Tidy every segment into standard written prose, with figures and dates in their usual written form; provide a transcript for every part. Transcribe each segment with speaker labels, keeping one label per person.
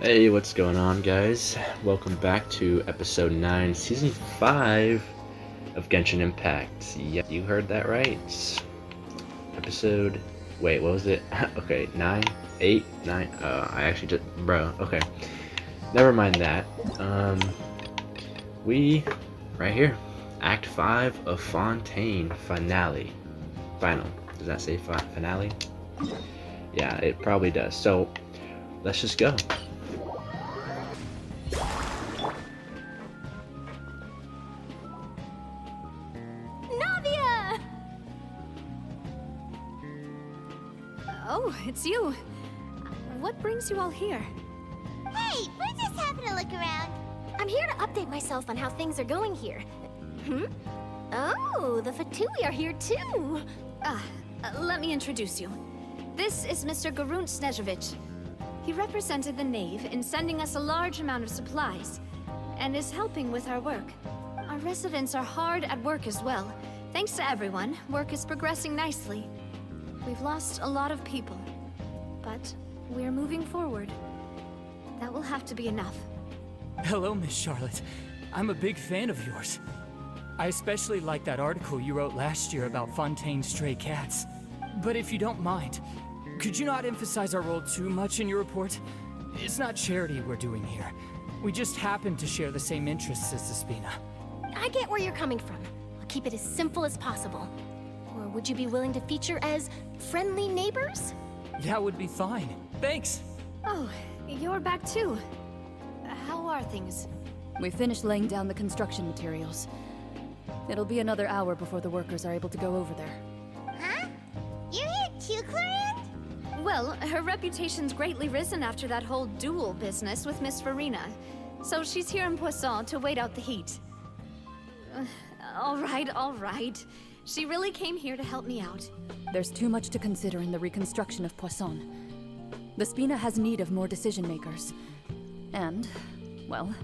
Speaker 1: Hey, what's going on, guys? Welcome back to episode 9, season 5 of Genshin Impact. Yeah, you heard that right. Episode. Wait, what was it? Okay, 9, 8, 9. I actually just. Bro, okay. Never mind that. We. Right here. Act 5 of Fontaine Finale. Final. Does that say finale? Yeah, it probably does. So, let's just go.
Speaker 2: Navia! Oh, it's you. What brings you all here?
Speaker 3: Hey, we're just having a look around. I'm here to update myself on how things are going here. Oh, the Fatui are here too.
Speaker 2: Let me introduce you. This is Mr. Garunt Snežević. He represented the Knave in sending us a large amount of supplies, and is helping with our work. Our residents are hard at work as well. Thanks to everyone, work is progressing nicely. We've lost a lot of people, but we're moving forward. That will have to be enough.
Speaker 4: Hello, Miss Charlotte. I'm a big fan of yours. I especially like that article you wrote last year about Fontaine's stray cats. But if you don't mind, could you not emphasize our role too much in your report? It's not charity we're doing here. We just happen to share the same interests as Despina.
Speaker 3: I get where you're coming from. I'll keep it as simple as possible. Or would you be willing to feature as friendly neighbors?
Speaker 4: That would be fine. Thanks.
Speaker 2: Oh, you're back too. How are things?
Speaker 5: We finished laying down the construction materials. It'll be another hour before the workers are able to go over there.
Speaker 3: Huh? You're here too, Clarence?
Speaker 2: Well, her reputation's greatly risen after that whole duel business with Miss Farina. So she's here in Poisson to wait out the heat. All right. She really came here to help me out.
Speaker 5: There's too much to consider in the reconstruction of Poisson. The Spina has need of more decision makers. And, well,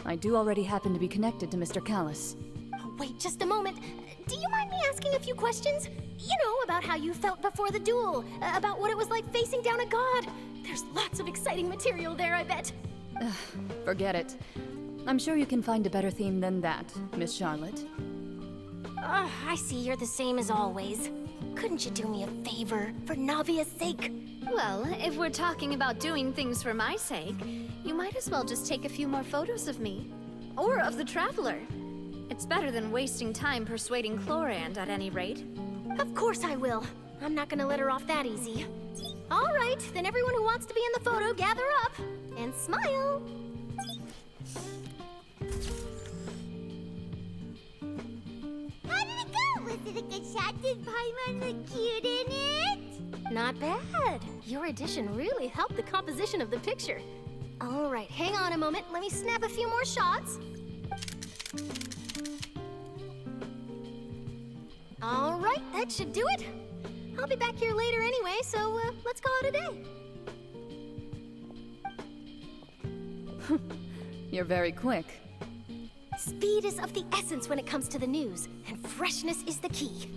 Speaker 5: I do already happen to be connected to Mr. Callis.
Speaker 3: Oh, wait just a moment. Do you mind me asking a few questions? You know, about how you felt before the duel, about what it was like facing down a god. There's lots of exciting material there, I bet.
Speaker 5: Forget it. I'm sure you can find a better theme than that, Miss Charlotte.
Speaker 3: I see you're the same as always. Couldn't you do me a favor, for Navia's sake?
Speaker 2: Well, if we're talking about doing things for my sake, you might as well just take a few more photos of me. Or of the Traveler. It's better than wasting time persuading Chlorand at any rate.
Speaker 3: Of course I will. I'm not gonna let her off that easy. All right, then everyone who wants to be in the photo, gather up. And smile. How did it go? Was it a good shot? Did Paimon look cute in it? Not bad. Your addition really helped the composition of the picture. All right, hang on a moment. Let me snap a few more shots. All right, that should do it. I'll be back here later anyway, so let's call it a day.
Speaker 5: You're very quick.
Speaker 3: Speed is of the essence when it comes to the news, and freshness is the key.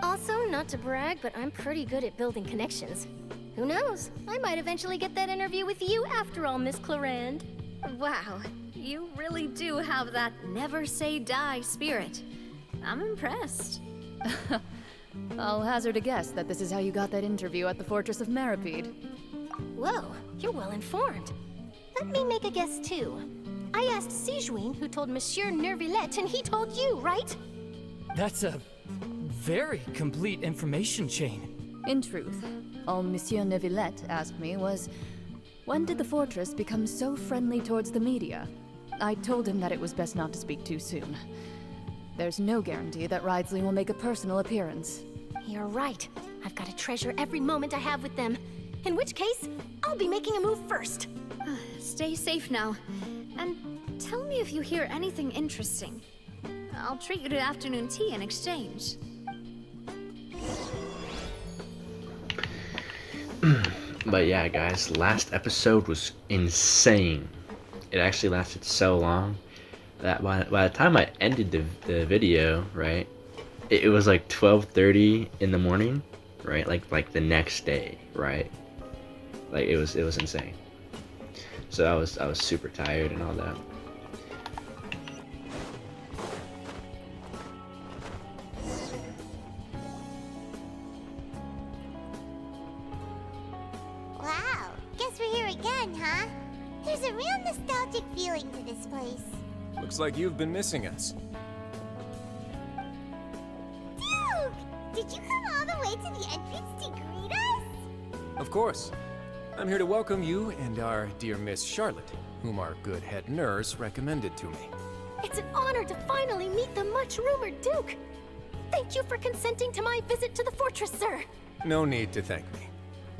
Speaker 3: Also, not to brag, but I'm pretty good at building connections. Who knows? I might eventually get that interview with you after all, Miss Chlorand.
Speaker 2: Wow, you really do have that never say die spirit. I'm impressed.
Speaker 5: I'll hazard a guess that this is how you got that interview at the Fortress of Meripede.
Speaker 3: Whoa, you're well informed. Let me make a guess too. I asked Sijuin, who told Monsieur Nervillet, and he told you, right?
Speaker 4: That's a very complete information chain.
Speaker 5: In truth, all Monsieur Neuvillette asked me was, when did the fortress become so friendly towards the media? I told him that it was best not to speak too soon. There's no guarantee that Ridsley will make a personal appearance.
Speaker 3: You're right. I've got to treasure every moment I have with them. In which case, I'll be making a move first.
Speaker 2: Stay safe now. And tell me if you hear anything interesting. I'll treat you to afternoon tea in exchange.
Speaker 1: But yeah, guys, last episode was insane. It actually lasted so long that by the time I ended the video, right, it was like 12:30 in the morning, right, like the next day, right, like it was insane. So I was super tired and all that.
Speaker 3: Wow, guess we're here again, huh? There's a real nostalgic feeling to this place.
Speaker 6: Looks like you've been missing us.
Speaker 3: Duke! Did you come all the way to the entrance to greet us?
Speaker 6: Of course. I'm here to welcome you and our dear Miss Charlotte, whom our good head nurse recommended to me.
Speaker 3: It's an honor to finally meet the much-rumored Duke. Thank you for consenting to my visit to the fortress, sir.
Speaker 6: No need to thank me.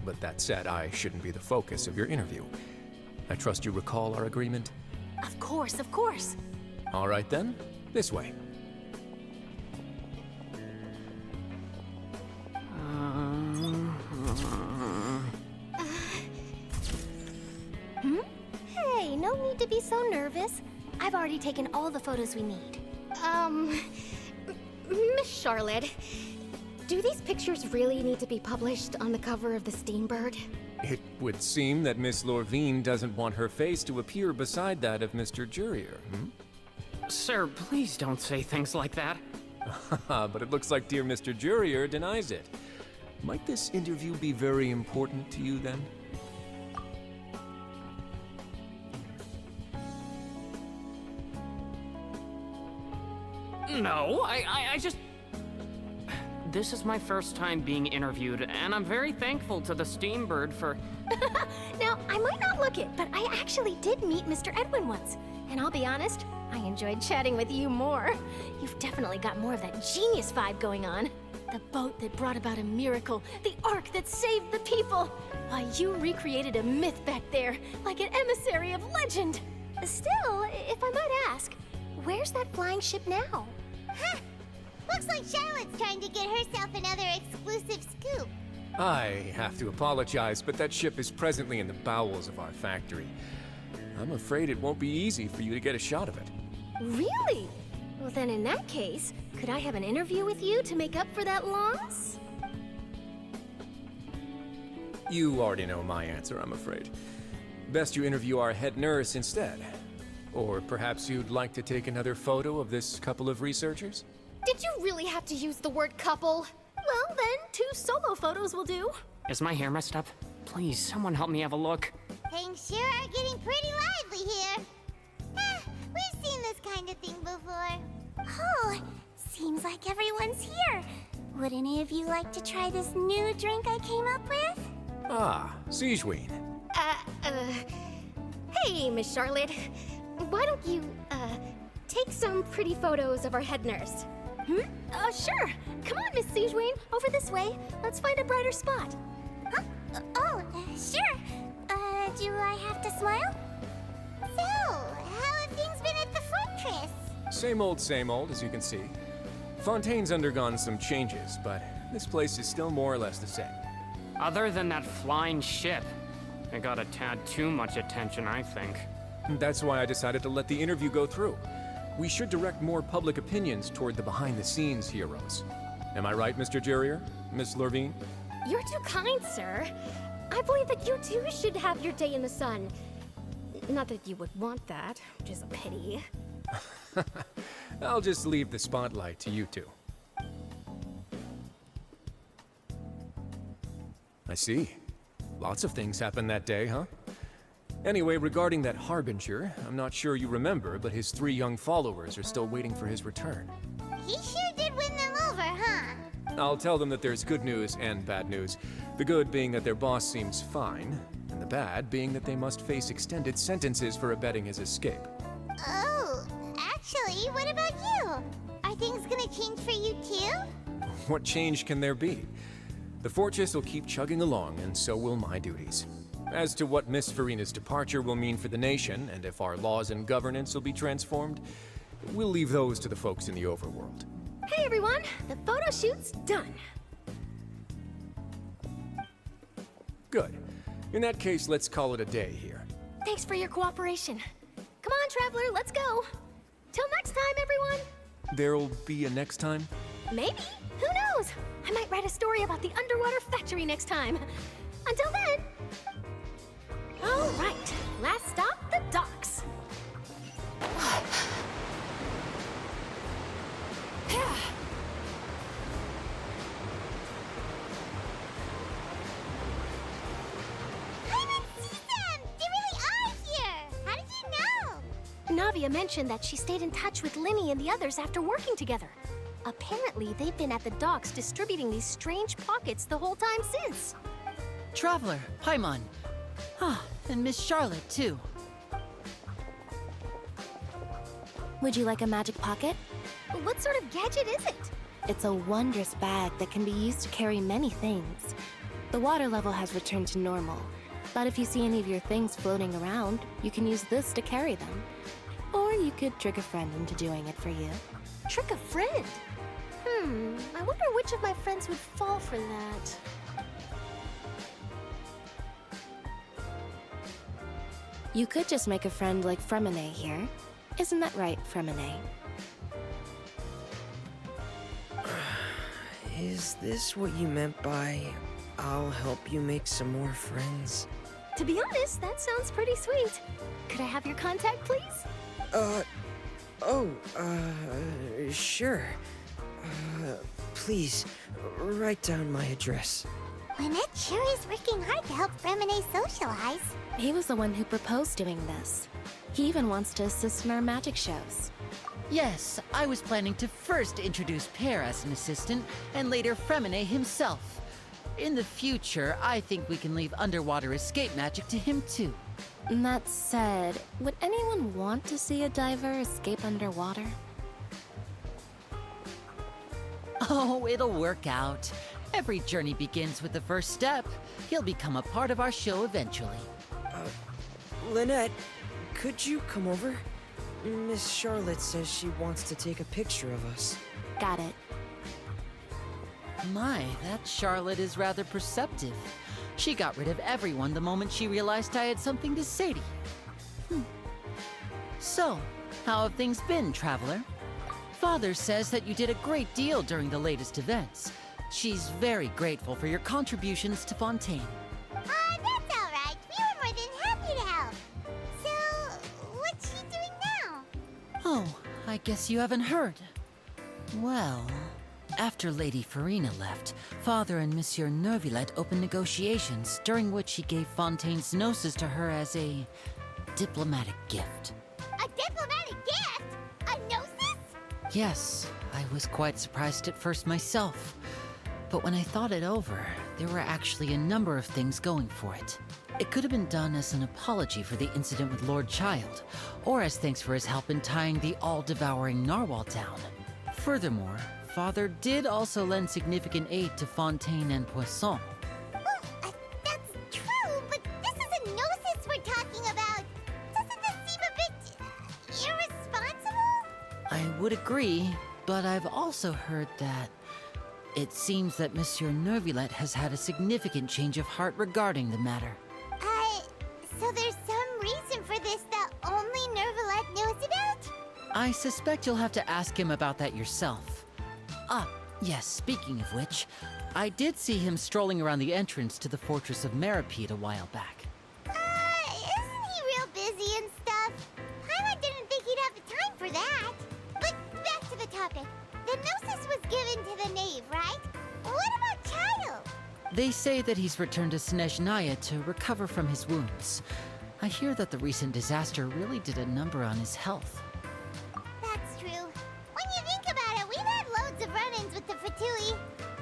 Speaker 6: But that said, I shouldn't be the focus of your interview. I trust you recall our agreement?
Speaker 3: Of course, of course.
Speaker 6: All right then, this way.
Speaker 3: Hey, no need to be so nervous. I've already taken all the photos we need. Miss Charlotte, do these pictures really need to be published on the cover of the Steambird?
Speaker 6: It would seem that Miss Lorvine doesn't want her face to appear beside that of Mr. Jurier,
Speaker 7: Sir, please don't say things like that.
Speaker 6: But it looks like dear Mr. Jurier denies it. Might this interview be very important to you then?
Speaker 7: No, I just... This is my first time being interviewed, and I'm very thankful to the Steambird for...
Speaker 3: Now, I might not look it, but I actually did meet Mr. Edwin once. And I'll be honest, I enjoyed chatting with you more. You've definitely got more of that genius vibe going on. The boat that brought about a miracle, the ark that saved the people. Why, you recreated a myth back there, like an emissary of legend. Still, if I might ask, where's that flying ship now? Huh! Looks like Charlotte's trying to get herself another exclusive scoop.
Speaker 6: I have to apologize, but that ship is presently in the bowels of our factory. I'm afraid it won't be easy for you to get a shot of it.
Speaker 3: Really? Well then in that case, could I have an interview with you to make up for that loss?
Speaker 6: You already know my answer, I'm afraid. Best you interview our head nurse instead. Or perhaps you'd like to take another photo of this couple of researchers?
Speaker 3: Did you really have to use the word couple? Well then, 2 solo photos will do.
Speaker 7: Is my hair messed up? Please, someone help me have a look.
Speaker 3: Things sure are getting pretty lively here. We've seen this kind of thing before. Oh, seems like everyone's here. Would any of you like to try this new drink I came up with?
Speaker 6: Ah, Siegeween.
Speaker 3: Hey, Miss Charlotte. Why don't you, take some pretty photos of our head nurse? Sure. Come on, Miss Siegeween. Over this way. Let's find a brighter spot. Huh? Sure. Do I have to smile? So, how have things been at the fortress?
Speaker 6: Same old, as you can see. Fontaine's undergone some changes, but this place is still more or less the same.
Speaker 7: Other than that flying ship, it got a tad too much attention, I think.
Speaker 6: That's why I decided to let the interview go through. We should direct more public opinions toward the behind-the-scenes heroes. Am I right, Mr. Jurier? Miss Lorvine?
Speaker 3: You're too kind, sir. I believe that you too should have your day in the sun. Not that you would want that, which is a pity.
Speaker 6: I'll just leave the spotlight to you two. I see. Lots of things happened that day, huh? Anyway, regarding that Harbinger, I'm not sure you remember, but his 3 young followers are still waiting for his return.
Speaker 3: He sure did win them over, huh?
Speaker 6: I'll tell them that there's good news and bad news. The good being that their boss seems fine, and the bad being that they must face extended sentences for abetting his escape.
Speaker 3: Oh, actually, what about you? Are things gonna change for you too?
Speaker 6: What change can there be? The fortress will keep chugging along, and so will my duties. As to what Miss Farina's departure will mean for the nation, and if our laws and governance will be transformed, we'll leave those to the folks in the overworld.
Speaker 3: Hey everyone, the photo shoot's done.
Speaker 6: Good. In that case, let's call it a day here.
Speaker 3: Thanks for your cooperation. Come on, Traveler, let's go. Till next time, everyone.
Speaker 6: There'll be a next time?
Speaker 3: Maybe. Who knows? I might write a story about the underwater factory next time. Until then. All right, last stop, the docks. Navia mentioned that she stayed in touch with Linny and the others after working together. Apparently, they've been at the docks distributing these strange pockets the whole time since.
Speaker 8: Traveler, Paimon. And Miss Charlotte, too.
Speaker 3: Would you like a magic pocket? What sort of gadget is it? It's a wondrous bag that can be used to carry many things. The water level has returned to normal, but if you see any of your things floating around, you can use this to carry them. Or you could trick a friend into doing it for you. Trick a friend? I wonder which of my friends would fall for that. You could just make a friend like Fremine here. Isn't that right, Fremine?
Speaker 9: Is this what you meant by, I'll help you make some more friends?
Speaker 3: To be honest, that sounds pretty sweet. Could I have your contact, please?
Speaker 9: Sure. Please, write down my address.
Speaker 3: Lynette sure is working hard to help Fremine socialize. He was the one who proposed doing this. He even wants to assist in our magic shows.
Speaker 8: Yes, I was planning to first introduce Pear as an assistant, and later Fremine himself. In the future, I think we can leave underwater escape magic to him too.
Speaker 3: That said, would anyone want to see a diver escape underwater?
Speaker 8: Oh, it'll work out. Every journey begins with the first step. He'll become a part of our show eventually.
Speaker 9: Lynette, could you come over? Miss Charlotte says she wants to take a picture of us.
Speaker 3: Got it.
Speaker 8: My, that Charlotte is rather perceptive. She got rid of everyone the moment she realized I had something to say to you. So, how have things been, Traveler? Father says that you did a great deal during the latest events. She's very grateful for your contributions to Fontaine.
Speaker 3: That's all right. We were more than happy to help. So, what's she doing now?
Speaker 8: Oh, I guess you haven't heard. Well, after Lady Farina left, Father and Monsieur Neuvillette opened negotiations, during which he gave Fontaine's gnosis to her as a diplomatic gift.
Speaker 3: A diplomatic gift? A gnosis?
Speaker 8: Yes, I was quite surprised at first myself. But when I thought it over, there were actually a number of things going for it. It could have been done as an apology for the incident with Lord Child, or as thanks for his help in tying the all-devouring narwhal down. Furthermore, Father did also lend significant aid to Fontaine and Poisson.
Speaker 3: That's true, but this is a gnosis we're talking about. Doesn't this seem a bit irresponsible?
Speaker 8: I would agree, but I've also heard that it seems that Monsieur Neuvillette has had a significant change of heart regarding the matter.
Speaker 3: So there's some reason for this that only Neuvillette knows about?
Speaker 8: I suspect you'll have to ask him about that yourself. Yes, speaking of which, I did see him strolling around the entrance to the Fortress of Meripede a while back.
Speaker 3: Isn't he real busy and stuff? Paimon didn't think he'd have the time for that. But back to the topic. The gnosis was given to the knave, right? What about Child?
Speaker 8: They say that he's returned to Snezhnaya to recover from his wounds. I hear that the recent disaster really did a number on his health.
Speaker 3: That's true. When you think about it, we've had loads of run-ins with the Fatui.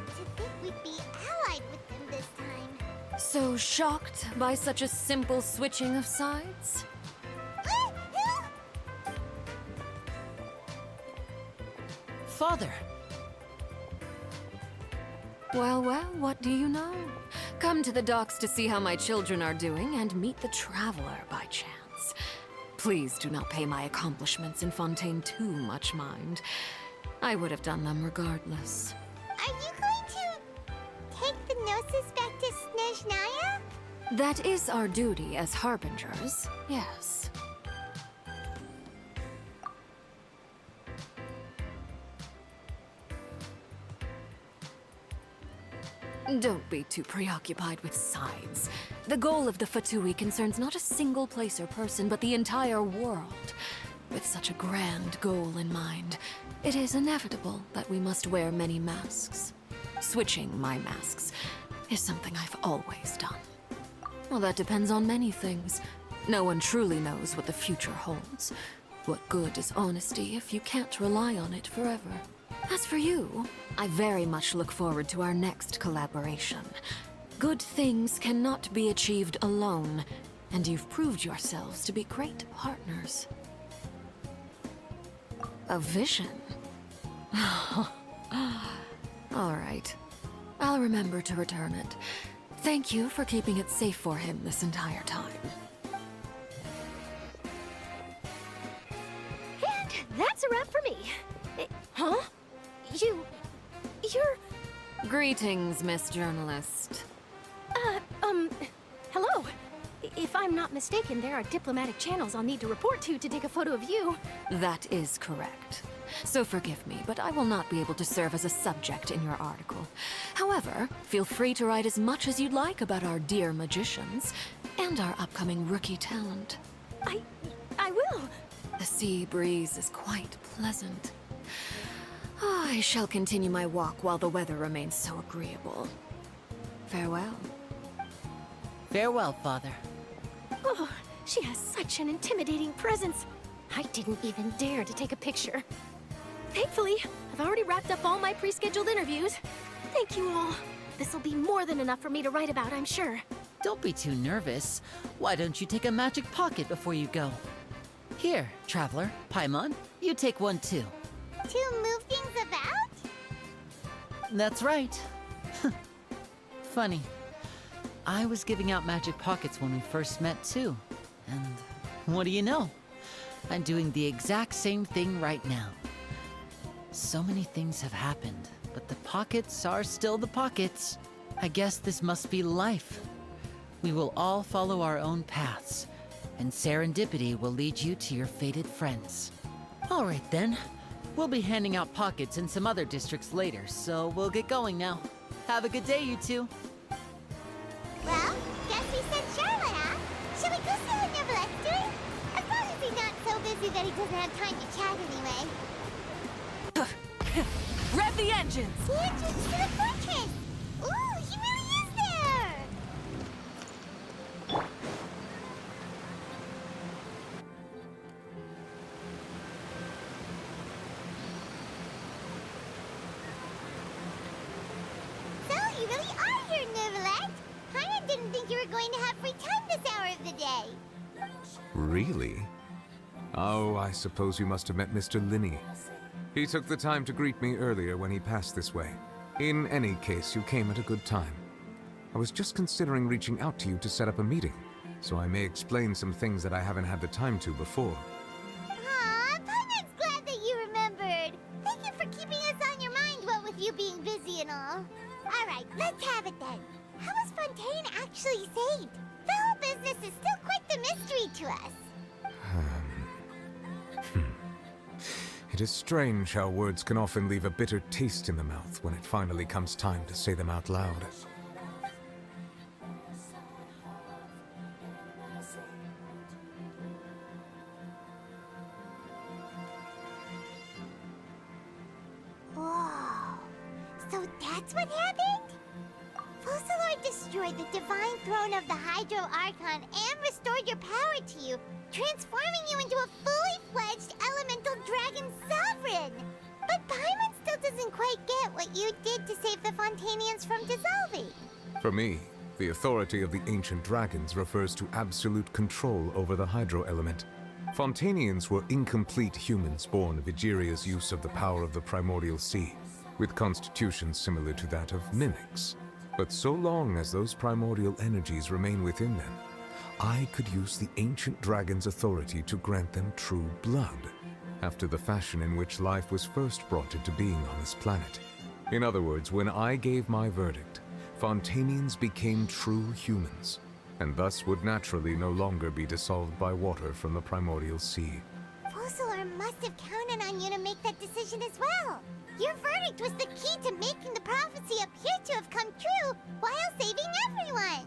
Speaker 3: To think we'd be allied with them this time.
Speaker 5: So shocked by such a simple switching of sides?
Speaker 8: Father!
Speaker 5: Well, what do you know? Come to the docks to see how my children are doing and meet the Traveler by chance. Please do not pay my accomplishments in Fontaine too much mind. I would have done them regardless.
Speaker 3: Are you going to take the gnosis back to Snezhnaya?
Speaker 5: That is our duty as harbingers, yes. Don't be too preoccupied with sides. The goal of the Fatui concerns not a single place or person, but the entire world. With such a grand goal in mind, it is inevitable that we must wear many masks. Switching my masks is something I've always done. Well, that depends on many things. No one truly knows what the future holds. What good is honesty if you can't rely on it forever? As for you, I very much look forward to our next collaboration. Good things cannot be achieved alone, and you've proved yourselves to be great partners. A vision? All right. I'll remember to return it. Thank you for keeping it safe for him this entire time.
Speaker 3: And that's a wrap for me. Huh? You're...
Speaker 5: Greetings, Miss Journalist.
Speaker 3: Hello. If I'm not mistaken, there are diplomatic channels I'll need to report to take a photo of you.
Speaker 5: That is correct. So forgive me, but I will not be able to serve as a subject in your article. However, feel free to write as much as you'd like about our dear magicians and our upcoming rookie talent.
Speaker 3: I will.
Speaker 5: The sea breeze is quite pleasant. I shall continue my walk while the weather remains so agreeable. Farewell.
Speaker 8: Farewell, Father.
Speaker 3: Oh, she has such an intimidating presence. I didn't even dare to take a picture. Thankfully, I've already wrapped up all my pre-scheduled interviews. Thank you all. This'll be more than enough for me to write about, I'm sure.
Speaker 8: Don't be too nervous. Why don't you take a magic pocket before you go? Here, Traveler, Paimon, you take one too.
Speaker 3: To move things about?
Speaker 8: That's right. Funny. I was giving out magic pockets when we first met too. And what do you know? I'm doing the exact same thing right now. So many things have happened, but the pockets are still the pockets. I guess this must be life. We will all follow our own paths, and serendipity will lead you to your fated friends. All right then. We'll be handing out pockets in some other districts later, so we'll get going now. Have a good day, you two.
Speaker 3: Well, guess we sent Charlotte, huh? Shall we go see what Neverlette's doing? As long as he's not so busy that he doesn't have time to chat anyway.
Speaker 5: Rev the engines!
Speaker 3: The entrance to the fortress! Ooh, he really is there! So, you really are here, Neverlette! Paimon didn't think you were going to have free time this hour of the day.
Speaker 6: Really? Oh, I suppose you must have met Mr. Linney. He took the time to greet me earlier when he passed this way. In any case, you came at a good time. I was just considering reaching out to you to set up a meeting, so I may explain some things that I haven't had the time to before.
Speaker 3: Aw, Paimon's glad that you remembered. Thank you for keeping us on your mind, what with you being busy and all. Alright, let's have it then. How was Fontaine actually saved? The whole business is still quite the mystery to us.
Speaker 6: It is strange how words can often leave a bitter taste in the mouth when it finally comes time to say them out loud.
Speaker 3: Whoa. So that's what happened? Focalord destroyed the divine throne of the Hydro Archon and restored your power to you, transforming you into a fully fledged elemental dragon sovereign. But Paimon still doesn't quite get what you did to save the Fontainians from dissolving.
Speaker 6: For me, the authority of the ancient dragons refers to absolute control over the hydro element. Fontainians were incomplete humans born of Egeria's use of the power of the primordial sea, with constitutions similar to that of mimics. But so long as those primordial energies remain within them, I could use the ancient dragon's authority to grant them true blood, after the fashion in which life was first brought into being on this planet. In other words, when I gave my verdict, Fontainians became true humans, and thus would naturally no longer be dissolved by water from the primordial sea.
Speaker 3: For Fossilor must have counted on you to make that decision as well. Your verdict was the key to making the prophecy appear to have come true while saving everyone.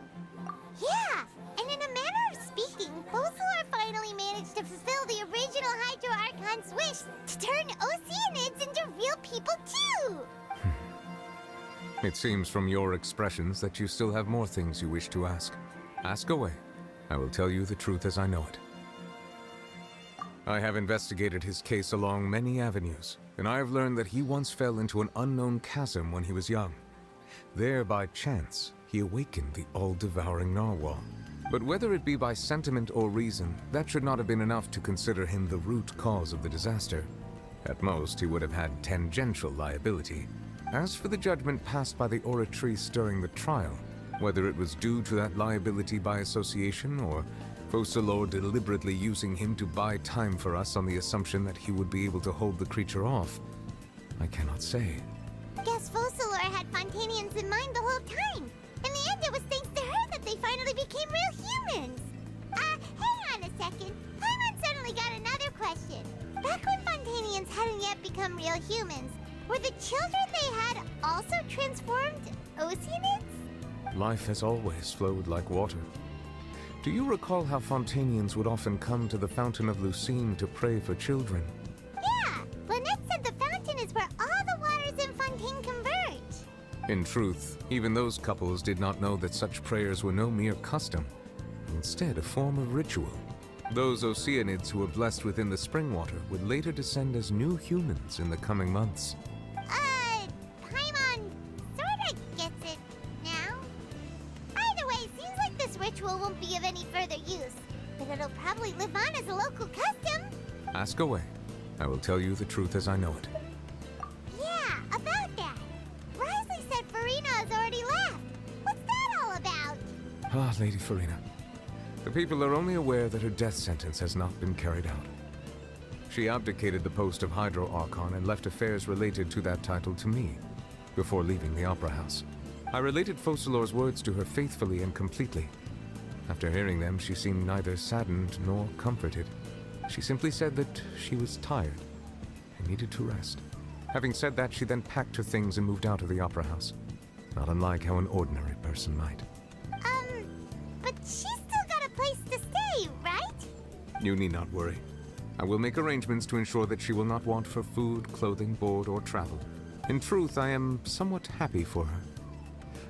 Speaker 3: Yeah, and in a manner of speaking, Fossilor finally managed to fulfill the original Hydro Archon's wish to turn Oceanids into real people too!
Speaker 10: It seems from your expressions that you still have more things you wish to ask. Ask away. I will tell you the truth as I know it. I have investigated his case along many avenues, and I have learned that he once fell into an unknown chasm when he was young. There, by chance, he awakened the all-devouring narwhal. But whether it be by sentiment or reason, that should not have been enough to consider him the root cause of the disaster. At most, he would have had tangential liability. As for the judgment passed by the Oratrice during the trial, whether it was due to that liability by association or Fossilor deliberately using him to buy time for us on the assumption that he would be able to hold the creature off, I cannot say.
Speaker 3: Guess Fossilor had Fontanians in mind the whole time. In the end, it was thanks to her that they finally became real humans. Hang on a second. Paimon suddenly got another question. Back when Fontanians hadn't yet become real humans, were the children they had also transformed Oceanids?
Speaker 10: Life has always flowed like water. Do you recall how Fontanians would often come to the Fountain of Lucine to pray for children?
Speaker 3: Yeah, Lynette said the fountain is where all the waters in Fontaine converge.
Speaker 10: In truth, even those couples did not know that such prayers were no mere custom, instead a form of ritual. Those Oceanids who were blessed within the spring water would later descend as new humans in the coming months.
Speaker 3: Paimon sorta gets it now. Either way, seems like this ritual won't be of any further use, but it'll probably live on as a local custom.
Speaker 10: Ask away. I will tell you the truth as I know it.
Speaker 3: Yeah, about that. Risley said Farina has already left. What's that all about?
Speaker 10: Ah, Lady Farina. The people are only aware that her death sentence has not been carried out. She abdicated the post of Hydro Archon and left affairs related to that title to me, before leaving the Opera House. I related Fossilor's words to her faithfully and completely. After hearing them, she seemed neither saddened nor comforted. She simply said that she was tired and needed to rest. Having said that, she then packed her things and moved out of the Opera House, not unlike how an ordinary person might.
Speaker 3: But she's still got a place to stay, right?
Speaker 10: You need not worry. I will make arrangements to ensure that she will not want for food, clothing, board, or travel. In truth, I am somewhat happy for her.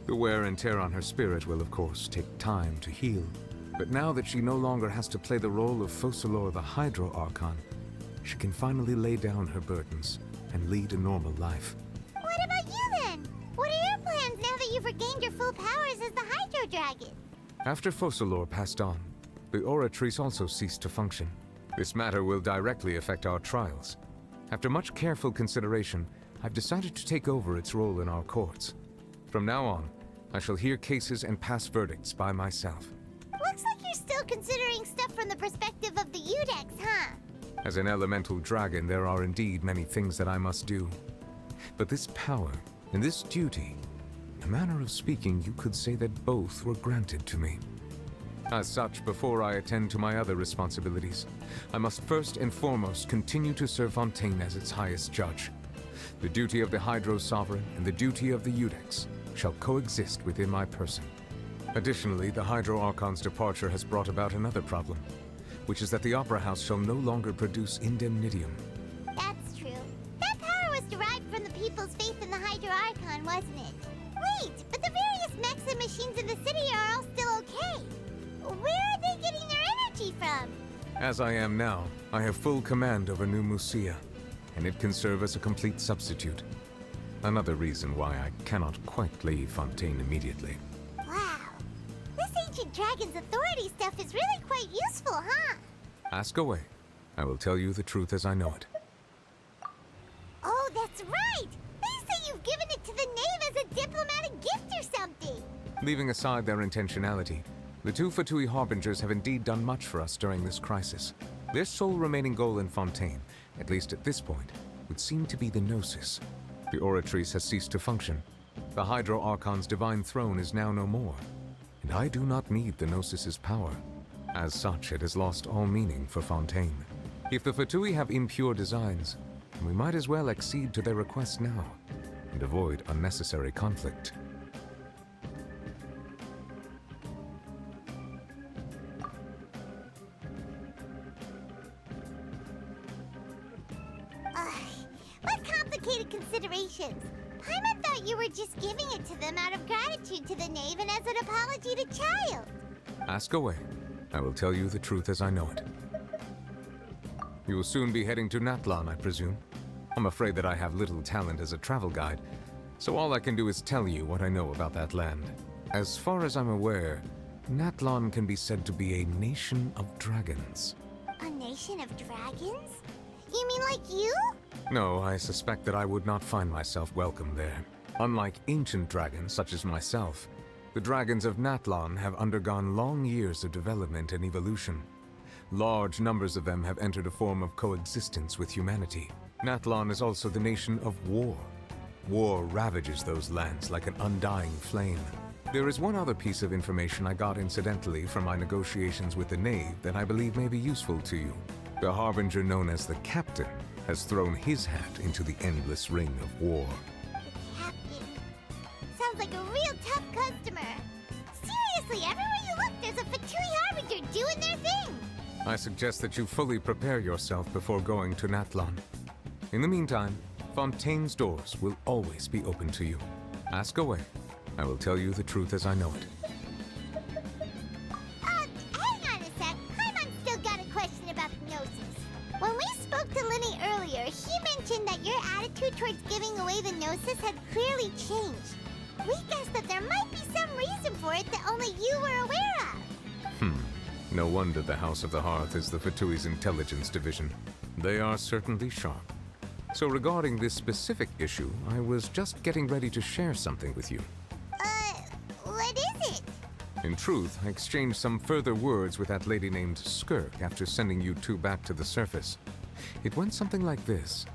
Speaker 10: The wear and tear on her spirit will, of course, take time to heal. But now that she no longer has to play the role of Fossilor the Hydro Archon, she can finally lay down her burdens and lead a normal life.
Speaker 3: What about you then? What are your plans now that you've regained your full powers as the Hydro Dragon?
Speaker 10: After Fossilor passed on, the Oratrice also ceased to function. This matter will directly affect our trials. After much careful consideration, I've decided to take over its role in our courts. From now on, I shall hear cases and pass verdicts by myself.
Speaker 3: Looks like you're still considering stuff from the perspective of the Udex, huh?
Speaker 10: As an elemental dragon, there are indeed many things that I must do. But this power and this duty, in a manner of speaking, you could say that both were granted to me. As such, before I attend to my other responsibilities, I must first and foremost continue to serve Fontaine as its highest judge. The duty of the Hydro Sovereign and the duty of the Udex shall coexist within my person. Additionally, the Hydro Archon's departure has brought about another problem, which is that the Opera House shall no longer produce indemnitium.
Speaker 3: That's true. That power was derived from the people's faith in the Hydro Archon, wasn't it? Wait, but the various mechs and machines in the city are all still okay. Where are they getting their energy from?
Speaker 10: As I am now, I have full command over New Musia, and it can serve as a complete substitute. Another reason why I cannot quite leave Fontaine immediately.
Speaker 3: Wow. This ancient dragon's authority stuff is really quite useful, huh?
Speaker 10: Ask away. I will tell you the truth as I know it.
Speaker 3: Oh, that's right! They say you've given it to the knave as a diplomatic gift or something!
Speaker 10: Leaving aside their intentionality, the two Fatui Harbingers have indeed done much for us during this crisis. Their sole remaining goal in Fontaine, at least at this point, would seem to be the Gnosis. The Oratrice has ceased to function. The Hydro Archon's divine throne is now no more, and I do not need the Gnosis's power. As such, it has lost all meaning for Fontaine. If the Fatui have impure designs, we might as well accede to their request now and avoid unnecessary conflict.
Speaker 3: What complicated considerations? Paimon thought you were just giving it to them out of gratitude to the knave and as an apology to Child.
Speaker 10: Ask away. I will tell you the truth as I know it. You will soon be heading to Natlan, I presume. I'm afraid that I have little talent as a travel guide, so all I can do is tell you what I know about that land. As far as I'm aware, Natlan can be said to be a nation of dragons.
Speaker 3: A nation of dragons? You mean like you?
Speaker 10: No, I suspect that I would not find myself welcome there. Unlike ancient dragons such as myself, the dragons of Natlan have undergone long years of development and evolution. Large numbers of them have entered a form of coexistence with humanity. Natlan is also the nation of war. War ravages those lands like an undying flame. There is one other piece of information I got incidentally from my negotiations with the Knave that I believe may be useful to you. The Harbinger known as the Captain has thrown his hat into the endless ring of war.
Speaker 3: Captain. Sounds like a real tough customer. Seriously, everywhere you look, there's a Fatui Harbinger doing their thing.
Speaker 10: I suggest that you fully prepare yourself before going to Natlan. In the meantime, Fontaine's doors will always be open to you. Ask away. I will tell you the truth as I know it.
Speaker 3: Hang on a sec. Paimon's still got a question about the Gnosis. When we spoke to Lenny earlier, he mentioned that your attitude towards giving away the Gnosis had clearly changed. We guessed that there might be some reason for it that only you were aware of.
Speaker 10: No wonder the House of the Hearth is the Fatui's intelligence division. They are certainly sharp. So regarding this specific issue, I was just getting ready to share something with you.
Speaker 3: What is it?
Speaker 10: In truth, I exchanged some further words with that lady named Skirk after sending you two back to the surface. It went something like this.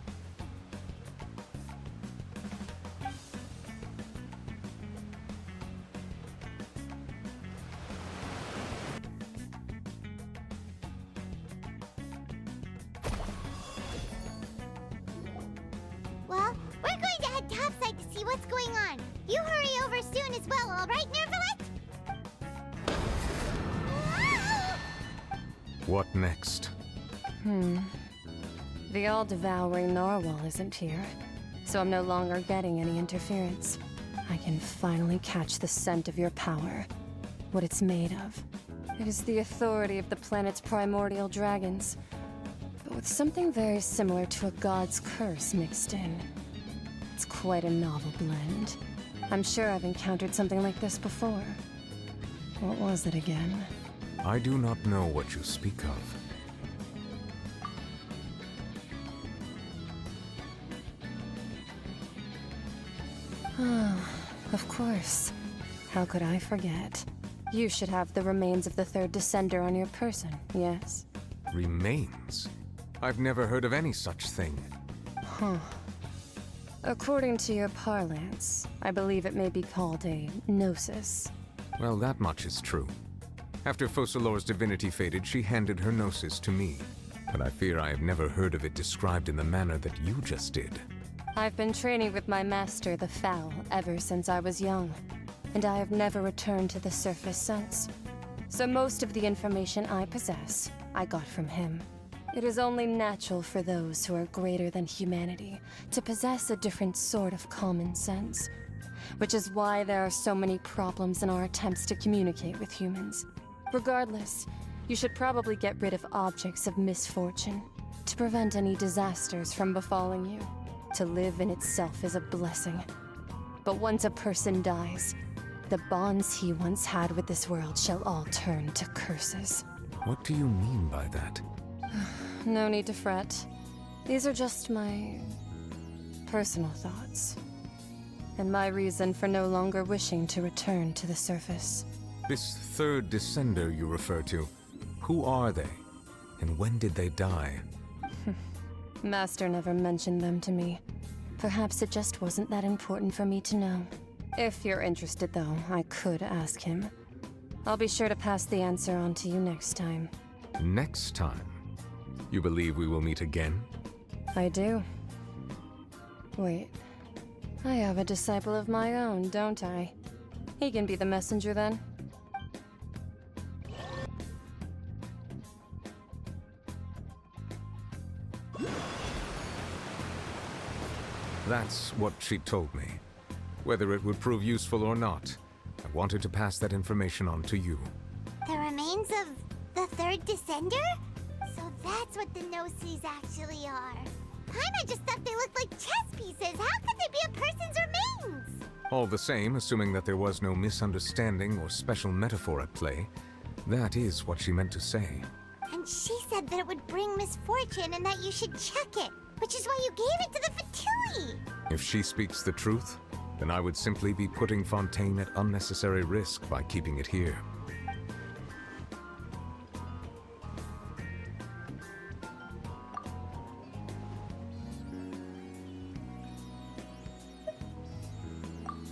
Speaker 3: Well, we're going to head topside to see what's going on. You hurry over soon as well, all right, Nervalet?
Speaker 10: What next?
Speaker 11: The all-devouring narwhal isn't here, so I'm no longer getting any interference. I can finally catch the scent of your power, what it's made of. It is the authority of the planet's primordial dragons, but with something very similar to a god's curse mixed in. It's quite a novel blend. I'm sure I've encountered something like this before. What was it again?
Speaker 10: I do not know what you speak of.
Speaker 11: Of course. How could I forget? You should have the remains of the third descender on your person, yes?
Speaker 10: Remains? I've never heard of any such thing.
Speaker 11: According to your parlance, I believe it may be called a gnosis.
Speaker 10: Well, that much is true. After Focalor's divinity faded, she handed her gnosis to me. But I fear I have never heard of it described in the manner that you just did.
Speaker 11: I've been training with my master, the Foul, ever since I was young, and I have never returned to the surface since. So most of the information I possess, I got from him. It is only natural for those who are greater than humanity to possess a different sort of common sense, which is why there are so many problems in our attempts to communicate with humans. Regardless, you should probably get rid of objects of misfortune to prevent any disasters from befalling you. To live in itself is a blessing. But once a person dies, the bonds he once had with this world shall all turn to curses.
Speaker 10: What do you mean by that?
Speaker 11: No need to fret. These are just my personal thoughts. And my reason for no longer wishing to return to the surface.
Speaker 10: This third descender you refer to, who are they? And when did they die?
Speaker 11: Master never mentioned them to me. Perhaps it just wasn't that important for me to know. If you're interested, though, I could ask him. I'll be sure to pass the answer on to you next time.
Speaker 10: Next time? You believe we will meet again?
Speaker 11: I do. Wait. I have a disciple of my own, don't I? He can be the messenger then.
Speaker 10: That's what she told me. Whether it would prove useful or not, I wanted to pass that information on to you.
Speaker 3: The remains of the third descender? So that's what the Gnosis actually are. Paimon just thought they looked like chess pieces. How could they be a person's remains?
Speaker 10: All the same, assuming that there was no misunderstanding or special metaphor at play, that is what she meant to say.
Speaker 3: And she said that it would bring misfortune and that you should check it, which is why you gave it to the Fatui.
Speaker 10: If she speaks the truth, then I would simply be putting Fontaine at unnecessary risk by keeping it here.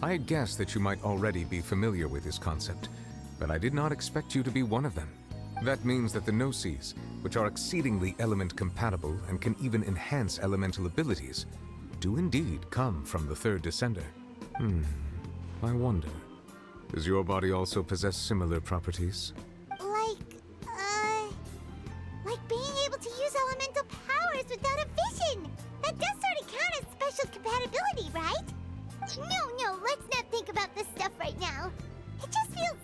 Speaker 10: I had guessed that you might already be familiar with this concept, but I did not expect you to be one of them. That means that the Gnosis, which are exceedingly element compatible and can even enhance elemental abilities, do indeed come from the third descender. I wonder, does your body also possess similar properties?
Speaker 3: Like being able to use elemental powers without a vision. That does sort of count as special compatibility, right? No, let's not think about this stuff right now. It just feels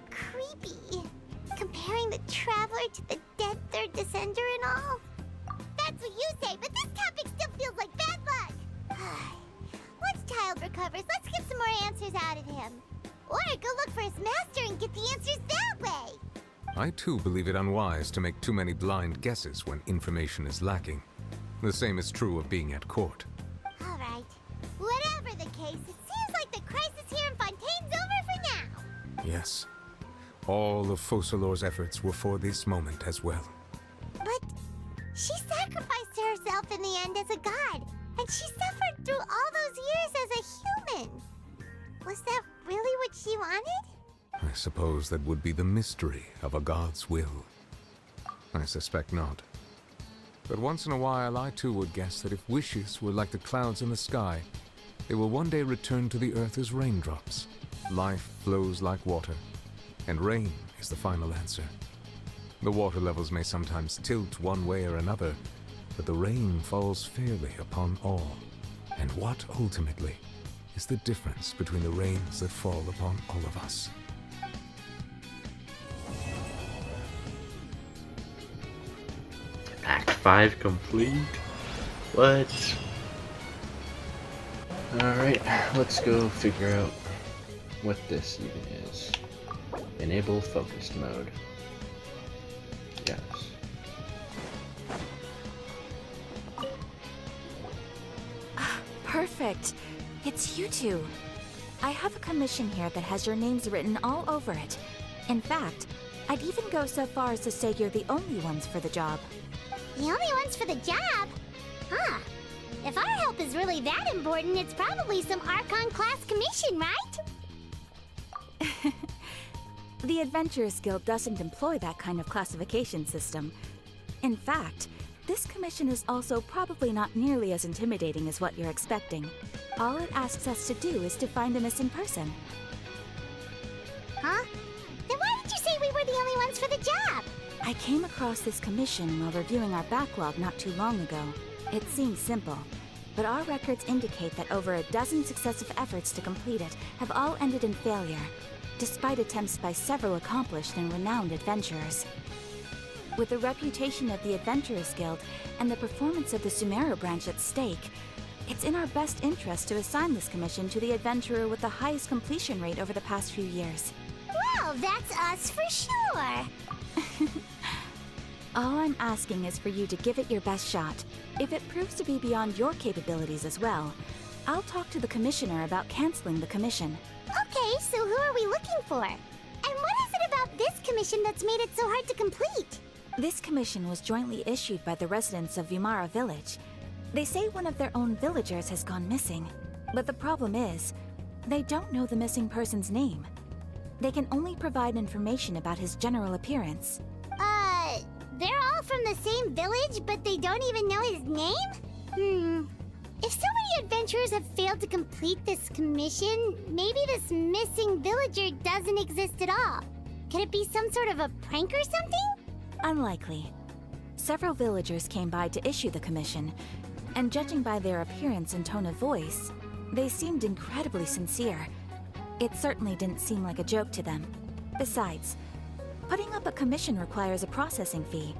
Speaker 3: creepy. Comparing the Traveler to the dead third descender and all. That's what you say, but this topic still feels like bad luck. Once Child recovers, let's get some more answers out of him. Or go look for his master and get the answers that way.
Speaker 10: I too believe it unwise to make too many blind guesses when information is lacking. The same is true of being at court.
Speaker 3: All right. Whatever the case, it seems like the crisis here in Fontaine's over for now.
Speaker 10: Yes. All of Focalor's efforts were for this moment as well.
Speaker 3: But she sacrificed herself in the end as a god, and she suffered through all those years as a human. Was that really what she wanted?
Speaker 10: I suppose that would be the mystery of a god's will. I suspect not. But once in a while, I too would guess that if wishes were like the clouds in the sky, they will one day return to the earth as raindrops. Life flows like water, and rain is the final answer. The water levels may sometimes tilt one way or another, but the rain falls fairly upon all. And what, ultimately, is the difference between the rains that fall upon all of us?
Speaker 1: Act 5 complete. What? Alright, let's go figure out what this even is. Enable focused mode. Yes.
Speaker 12: Perfect. It's you two. I have a commission here that has your names written all over it. In fact, I'd even go so far as to say you're the only ones for the job.
Speaker 3: The only ones for the job? Huh. If our help is really that important, it's probably some Archon class commission, right?
Speaker 12: The Adventurers Guild doesn't employ that kind of classification system. In fact, this commission is also probably not nearly as intimidating as what you're expecting. All it asks us to do is to find a missing person.
Speaker 3: Huh? Then why did you say we were the only ones for the job?
Speaker 12: I came across this commission while reviewing our backlog not too long ago. It seems simple, but our records indicate that over a dozen successive efforts to complete it have all ended in failure, despite attempts by several accomplished and renowned adventurers. With the reputation of the Adventurers Guild and the performance of the Sumeru branch at stake, it's in our best interest to assign this commission to the adventurer with the highest completion rate over the past few years.
Speaker 3: Well, that's us for sure.
Speaker 12: All I'm asking is for you to give it your best shot. If it proves to be beyond your capabilities as well, I'll talk to the commissioner about canceling the commission.
Speaker 3: Okay, so who are we looking for? And what is it about this commission that's made it so hard to complete?
Speaker 12: This commission was jointly issued by the residents of Vimara Village. They say one of their own villagers has gone missing. But the problem is, they don't know the missing person's name. They can only provide information about his general appearance.
Speaker 3: They're all from the same village, but they don't even know his name? If so many adventurers have failed to complete this commission, maybe this missing villager doesn't exist at all. Could it be some sort of a prank or something?
Speaker 12: Unlikely. Several villagers came by to issue the commission, and judging by their appearance and tone of voice, they seemed incredibly sincere. It certainly didn't seem like a joke to them. Besides, putting up a commission requires a processing fee.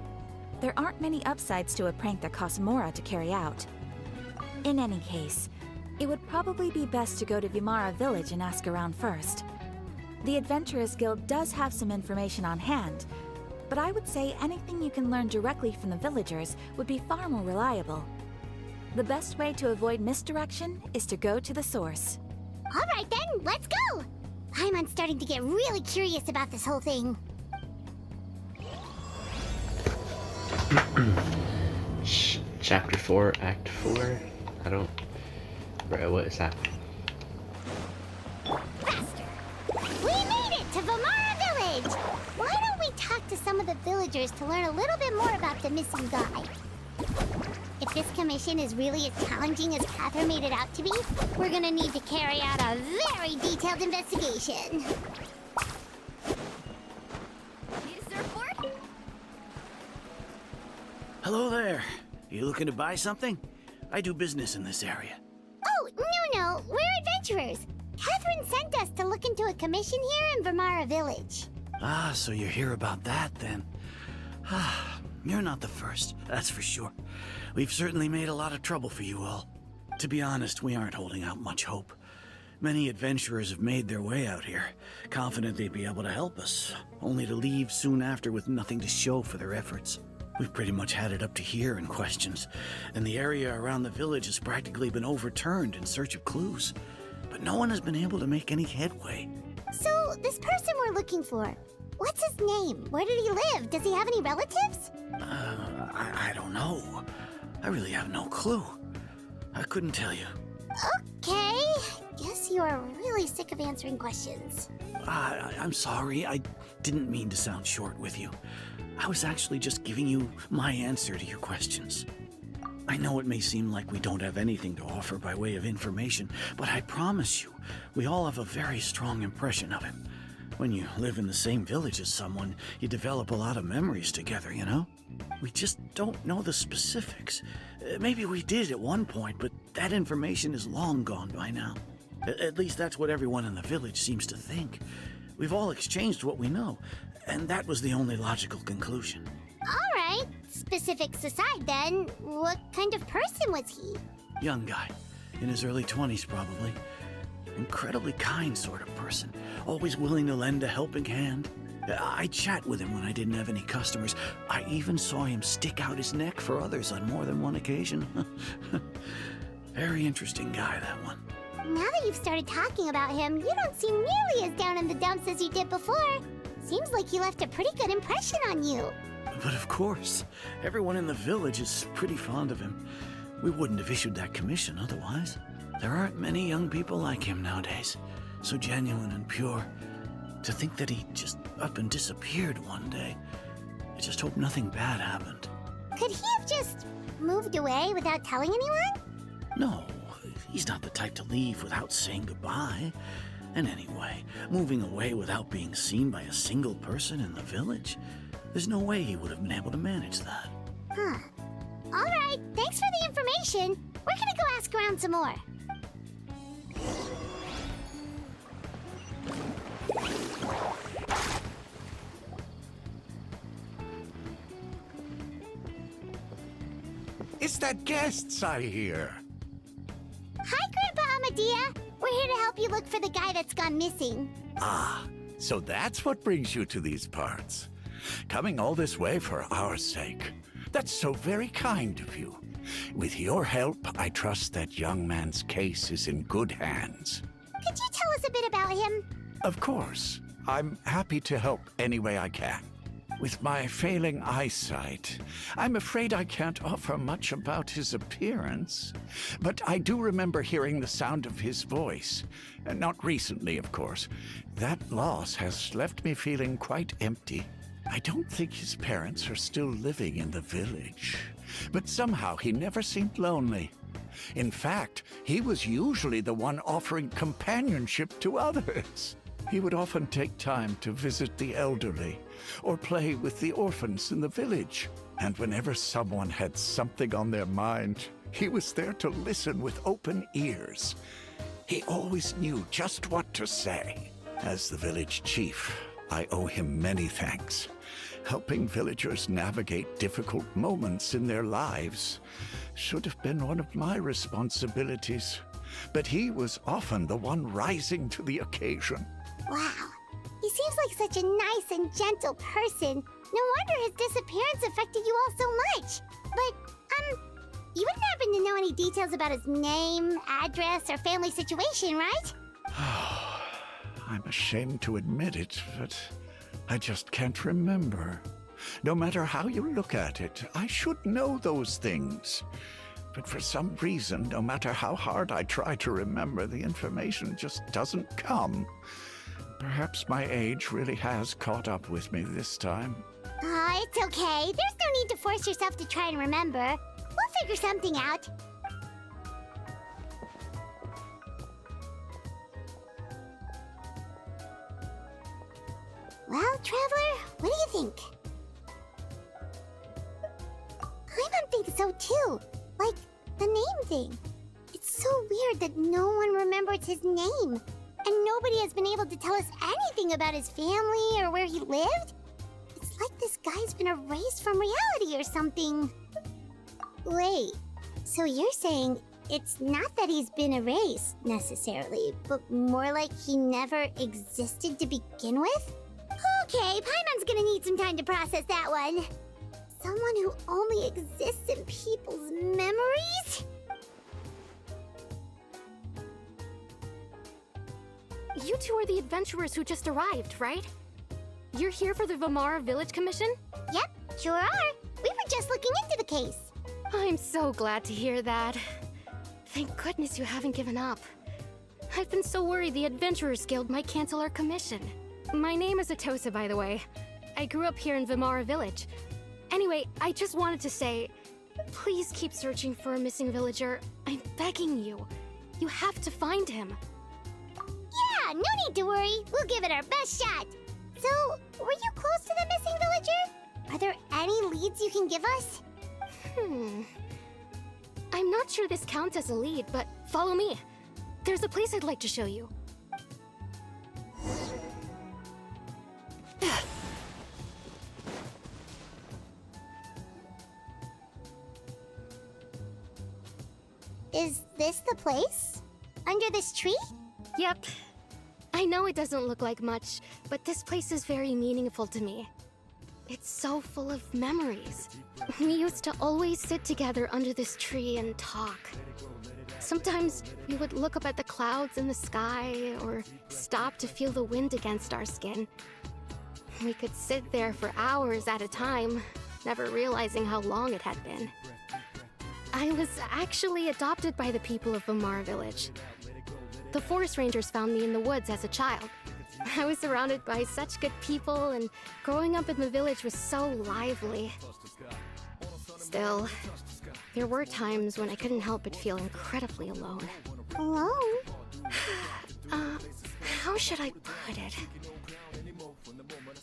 Speaker 12: There aren't many upsides to a prank that costs Mora to carry out. In any case, it would probably be best to go to Vimara village and ask around first. The Adventurers Guild does have some information on hand, but I would say anything you can learn directly from the villagers would be far more reliable. The best way to avoid misdirection is to go to the source.
Speaker 3: Alright then, let's go! Paimon's starting to get really curious about this whole thing.
Speaker 1: Chapter 4, Act 4? I don't... Bro, what is happening?
Speaker 3: Faster! We made it to Vimara Village! Why don't we talk to some of the villagers to learn a little bit more about the missing guy? If this commission is really as challenging as Catherine made it out to be, we're gonna need to carry out a very detailed investigation.
Speaker 2: Need a surfboard?
Speaker 13: Hello there. You looking to buy something? I do business in this area.
Speaker 3: Oh, no, we're adventurers. Catherine sent us to look into a commission here in Vimara Village.
Speaker 13: Ah, so you're here about that then. Ah, you're not the first, that's for sure. We've certainly made a lot of trouble for you all. To be honest, we aren't holding out much hope. Many adventurers have made their way out here, confident they'd be able to help us, only to leave soon after with nothing to show for their efforts. We've pretty much had it up to here in questions, and the area around the village has practically been overturned in search of clues. But no one has been able to make any headway.
Speaker 3: So, this person we're looking for, what's his name? Where did he live? Does he have any relatives?
Speaker 13: I don't know. I really have no clue. I couldn't tell you.
Speaker 3: Okay, guess you are really sick of answering questions.
Speaker 13: I'm sorry, I didn't mean to sound short with you. I was actually just giving you my answer to your questions. I know it may seem like we don't have anything to offer by way of information, but I promise you, we all have a very strong impression of him. When you live in the same village as someone, you develop a lot of memories together, you know? We just don't know the specifics. Maybe we did at one point, but that information is long gone by now. At least that's what everyone in the village seems to think. We've all exchanged what we know, and that was the only logical conclusion.
Speaker 3: Alright, specifics aside then, what kind of person was he?
Speaker 13: Young guy, in his early 20s probably. Incredibly kind sort of person, always willing to lend a helping hand. I chat with him when I didn't have any customers. I even saw him stick out his neck for others on more than one occasion. Very interesting guy, that one.
Speaker 3: Now that you've started talking about him, you don't seem nearly as down in the dumps as you did before. Seems like he left a pretty good impression on you.
Speaker 13: But of course, everyone in the village is pretty fond of him. We wouldn't have issued that commission otherwise. There aren't many young people like him nowadays, so genuine and pure. To think that he just up and disappeared one day. I just hope nothing bad happened.
Speaker 3: Could he have just moved away without telling anyone?
Speaker 13: No, he's not the type to leave without saying goodbye. And anyway, moving away without being seen by a single person in the village? There's no way he would have been able to manage that.
Speaker 3: Huh. Alright, thanks for the information. We're gonna go ask around some more.
Speaker 14: It's the guests I hear.
Speaker 3: Hi, Grandpa Amadea. We're here to help you look for the guy that's gone missing.
Speaker 14: Ah, so that's what brings you to these parts. Coming all this way for our sake. That's so very kind of you. With your help, I trust that young man's case is in good hands.
Speaker 3: Could you tell us a bit about him?
Speaker 14: Of course. I'm happy to help any way I can. With my failing eyesight, I'm afraid I can't offer much about his appearance. But I do remember hearing the sound of his voice. Not recently, of course. That loss has left me feeling quite empty. I don't think his parents are still living in the village, but somehow he never seemed lonely. In fact, he was usually the one offering companionship to others. He would often take time to visit the elderly or play with the orphans in the village. And whenever someone had something on their mind, he was there to listen with open ears. He always knew just what to say. As the village chief, I owe him many thanks. Helping villagers navigate difficult moments in their lives should have been one of my responsibilities. But he was often the one rising to the occasion.
Speaker 3: Wow. He seems like such a nice and gentle person. No wonder his disappearance affected you all so much. But, you wouldn't happen to know any details about his name, address, or family situation, right?
Speaker 14: I'm ashamed to admit it, but I just can't remember. No matter how you look at it, I should know those things. But for some reason, no matter how hard I try to remember, the information just doesn't come. Perhaps my age really has caught up with me this time.
Speaker 3: It's okay. There's no need to force yourself to try and remember. We'll figure something out. Well, Traveler, what do you think? I don't think so too. Like, the name thing. It's so weird that no one remembers his name. And nobody has been able to tell us anything about his family or where he lived. It's like this guy's been erased from reality or something. Wait, so you're saying it's not that he's been erased, necessarily, but more like he never existed to begin with? Okay, Paimon's gonna need some time to process that one. Someone who only exists in people's memories?
Speaker 15: You two are the adventurers who just arrived, right? You're here for the Vamara Village Commission?
Speaker 3: Yep, sure are. We were just looking into the case.
Speaker 15: I'm so glad to hear that. Thank goodness you haven't given up. I've been so worried the Adventurers Guild might cancel our commission. My name is Atosa, by the way. I grew up here in Vamara Village. Anyway, I just wanted to say, please keep searching for a missing villager. I'm begging you. You have to find him.
Speaker 3: Yeah, no need to worry. We'll give it our best shot. So, were you close to the missing villager? Are there any leads you can give us?
Speaker 15: I'm not sure this counts as a lead, but follow me. There's a place I'd like to show you.
Speaker 3: Is this the place? Under this tree?
Speaker 15: Yep. I know it doesn't look like much, but this place is very meaningful to me. It's so full of memories. We used to always sit together under this tree and talk. Sometimes we would look up at the clouds in the sky or stop to feel the wind against our skin. We could sit there for hours at a time, never realizing how long it had been. I was actually adopted by the people of Vamara Village. The forest rangers found me in the woods as a child. I was surrounded by such good people, and growing up in the village was so lively. Still, there were times when I couldn't help but feel incredibly alone.
Speaker 3: Alone?
Speaker 15: How should I put it?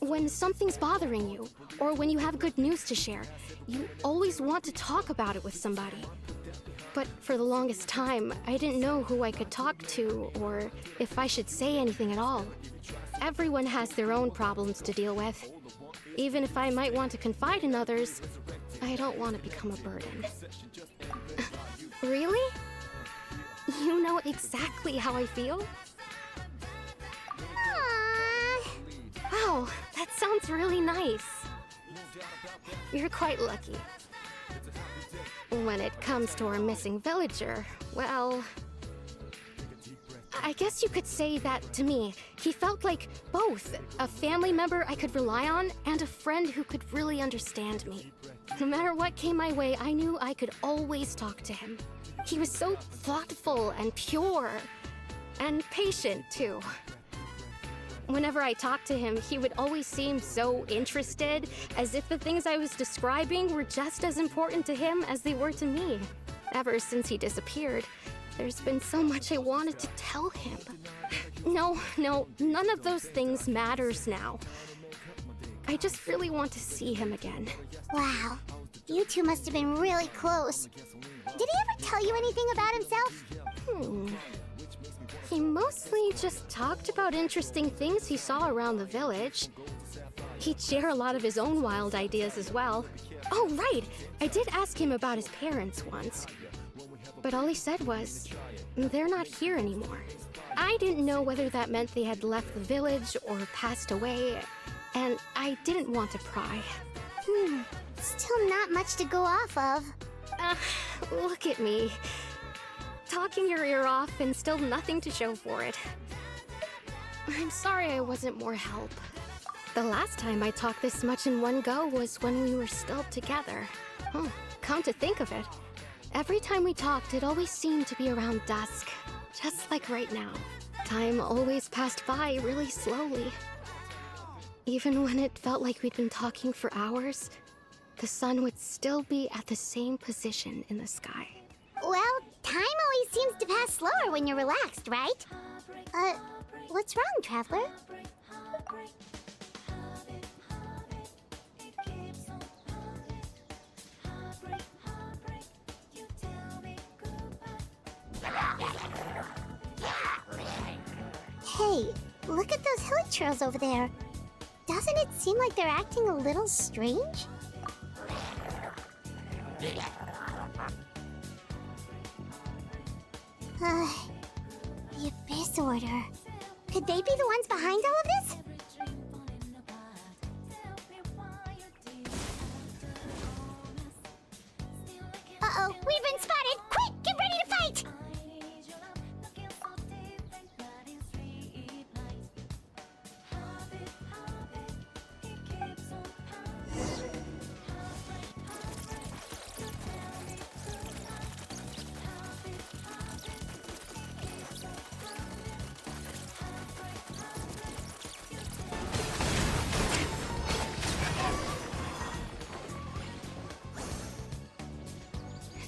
Speaker 15: When something's bothering you, or when you have good news to share, you always want to talk about it with somebody. But for the longest time, I didn't know who I could talk to, or if I should say anything at all. Everyone has their own problems to deal with. Even if I might want to confide in others, I don't want to become a burden. Really? You know exactly how I feel? Wow, that sounds really nice. You're quite lucky. When it comes to our missing villager, well, I guess you could say that to me. He felt like both a family member I could rely on and a friend who could really understand me. No matter what came my way, I knew I could always talk to him. He was so thoughtful and pure, and patient too. Whenever I talked to him, he would always seem so interested, as if the things I was describing were just as important to him as they were to me. Ever since he disappeared, there's been so much I wanted to tell him. No, none of those things matters now. I just really want to see him again.
Speaker 3: Wow, you two must have been really close. Did he ever tell you anything about himself?
Speaker 15: He mostly just talked about interesting things he saw around the village. He'd share a lot of his own wild ideas as well. Oh, right! I did ask him about his parents once. But all he said was, they're not here anymore. I didn't know whether that meant they had left the village or passed away, and I didn't want to pry.
Speaker 3: Still not much to go off of.
Speaker 15: Look at me. Talking your ear off and still nothing to show for it. I'm sorry I wasn't more help. The last time I talked this much in one go was when we were still together. Oh, come to think of it, every time we talked, it always seemed to be around dusk, just like right now. Time always passed by really slowly. Even when it felt like we'd been talking for hours, the sun would still be at the same position in the sky.
Speaker 3: Well, time always seems to pass slower when you're relaxed, right? What's wrong, Traveler? Hey, look at those hilly trails over there. Doesn't it seem like they're acting a little strange? The Abyss Order. Could they be the ones behind all of this? Uh-oh, we've been spotted! Quick, get ready to fight!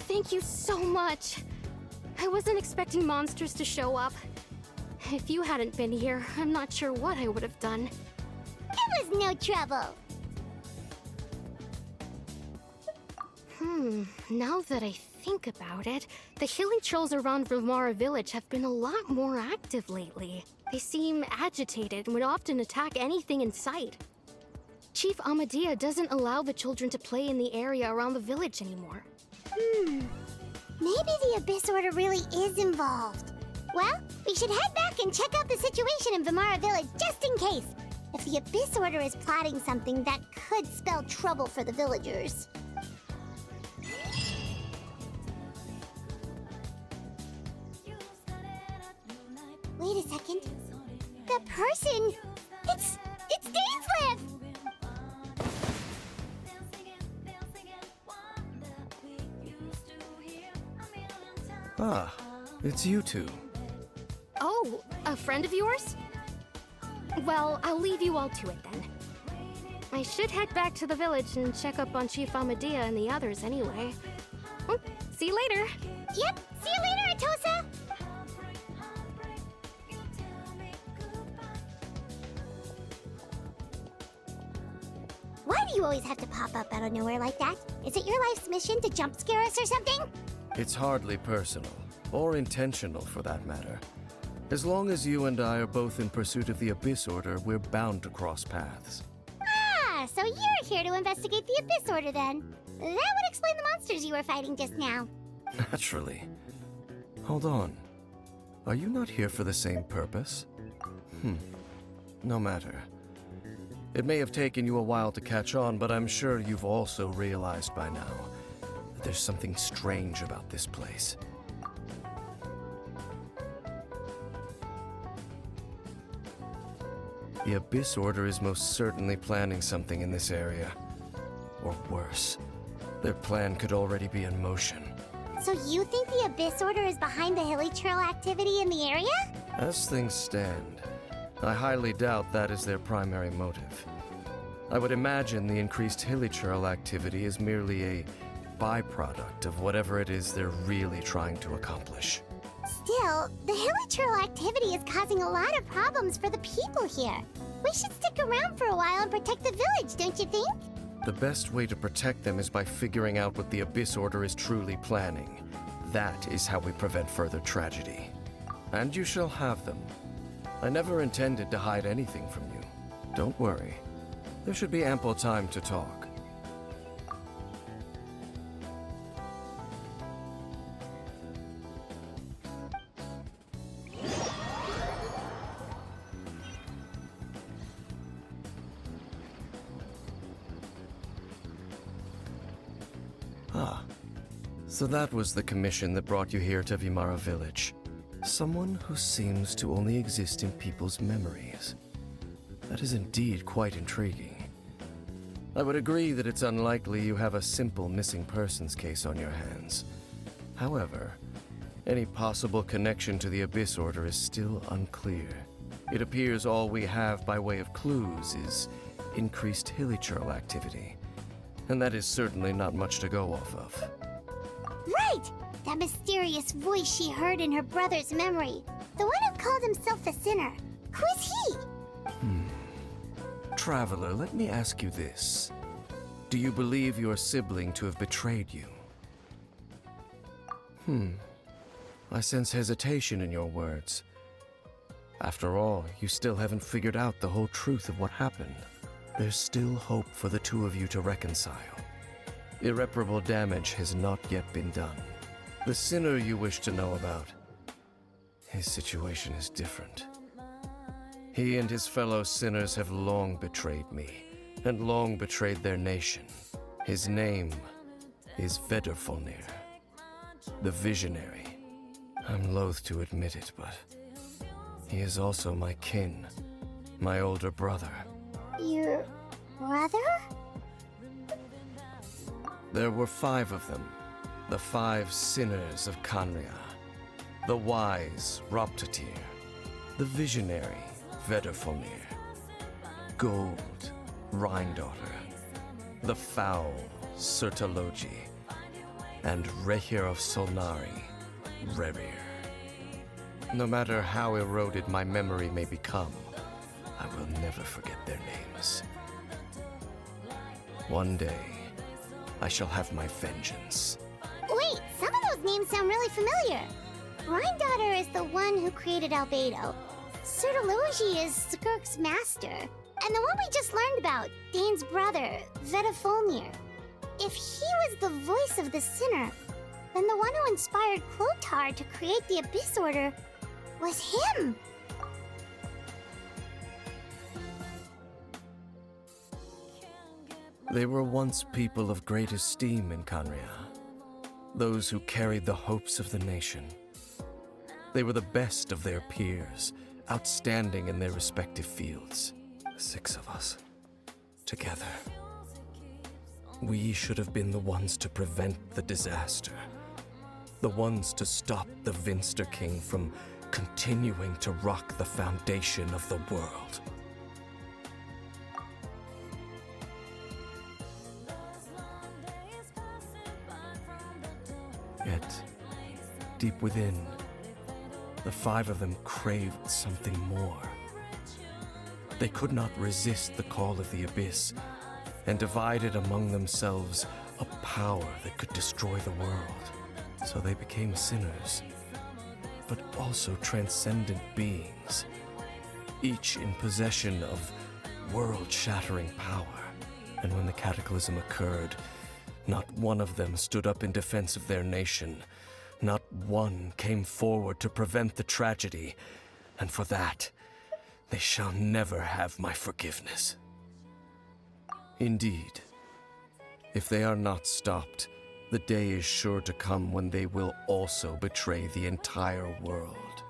Speaker 15: Thank you so much. I wasn't expecting monsters to show up. If you hadn't been here, I'm not sure what I would have done.
Speaker 3: It was no trouble.
Speaker 15: Now that I think about it, the healing trolls around Vilmara village have been a lot more active lately. They seem agitated and would often attack anything in sight. Chief Amadea doesn't allow the children to play in the area around the village anymore.
Speaker 3: Maybe the Abyss Order really is involved. Well, we should head back and check out the situation in Vilmara village just in case. If the Abyss Order is plotting something that could spell trouble for the villagers. Wait a second. The person! It's Dainsleif!
Speaker 16: Ah, it's you two.
Speaker 15: Oh, a friend of yours? Well, I'll leave you all to it then. I should head back to the village and check up on Chief Amadea and the others anyway. See you later.
Speaker 3: Yep, see you later, Atosa! Why do you always have to pop up out of nowhere like that? Is it your life's mission to jump scare us or something?
Speaker 16: It's hardly personal, or intentional for that matter. As long as you and I are both in pursuit of the Abyss Order, we're bound to cross paths.
Speaker 3: Ah, so you're here to investigate the Abyss Order then. That would explain the monsters you were fighting just now.
Speaker 16: Naturally. Hold on. Are you not here for the same purpose? No matter. It may have taken you a while to catch on, but I'm sure you've also realized by now that there's something strange about this place. The Abyss Order is most certainly planning something in this area. Or worse, their plan could already be in motion.
Speaker 3: So you think the Abyss Order is behind the Hilly Trail activity in the area?
Speaker 16: As things stand, I highly doubt that is their primary motive. I would imagine the increased hilichurl activity is merely a byproduct of whatever it is they're really trying to accomplish.
Speaker 3: Still, the hilichurl activity is causing a lot of problems for the people here. We should stick around for a while and protect the village, don't you think?
Speaker 16: The best way to protect them is by figuring out what the Abyss Order is truly planning. That is how we prevent further tragedy. And you shall have them. I never intended to hide anything from you. Don't worry. There should be ample time to talk. So that was the commission that brought you here to Vimara Village. Someone who seems to only exist in people's memories. That is indeed quite intriguing. I would agree that it's unlikely you have a simple missing persons case on your hands. However, any possible connection to the Abyss Order is still unclear. It appears all we have by way of clues is increased hilichurl activity. And that is certainly not much to go off of.
Speaker 3: Right! That mysterious voice she heard in her brother's memory. The one who called himself a sinner. Who is he?
Speaker 16: Traveler, let me ask you this. Do you believe your sibling to have betrayed you? I sense hesitation in your words. After all, you still haven't figured out the whole truth of what happened. There's still hope for the two of you to reconcile. Irreparable damage has not yet been done. The sinner you wish to know about, his situation is different. He and his fellow sinners have long betrayed me, and long betrayed their nation. His name is Vedrfolnir, the Visionary. I'm loath to admit it, but he is also my kin, my older brother.
Speaker 3: Your brother?
Speaker 16: There were 5 of them, the 5 sinners of Khanria. The wise Roptatir, the visionary Vedrfolnir, Gold Rhindaughter, the foul Sertaloji, and Rehir of Solnari, Rerir. No matter how eroded my memory may become, I will never forget their names. One day, I shall have my vengeance.
Speaker 3: Wait, some of those names sound really familiar. Rhindaughter is the one who created Albedo. Sertaloji is Skirk's master. And the one we just learned about, Dane's brother, Vedrfolnir. If he was the voice of the sinner, then the one who inspired Clothar to create the Abyss Order was him.
Speaker 16: They were once people of great esteem in Khanria. Those who carried the hopes of the nation. They were the best of their peers, outstanding in their respective fields. 6 of us, together. We should have been the ones to prevent the disaster. The ones to stop the Vinster King from continuing to rock the foundation of the world. Yet, deep within, the 5 of them craved something more. They could not resist the call of the Abyss, and divided among themselves a power that could destroy the world. So they became sinners, but also transcendent beings, each in possession of world-shattering power. And when the cataclysm occurred, not one of them stood up in defense of their nation. Not one came forward to prevent the tragedy. And for that, they shall never have my forgiveness. Indeed, if they are not stopped, the day is sure to come when they will also betray the entire world.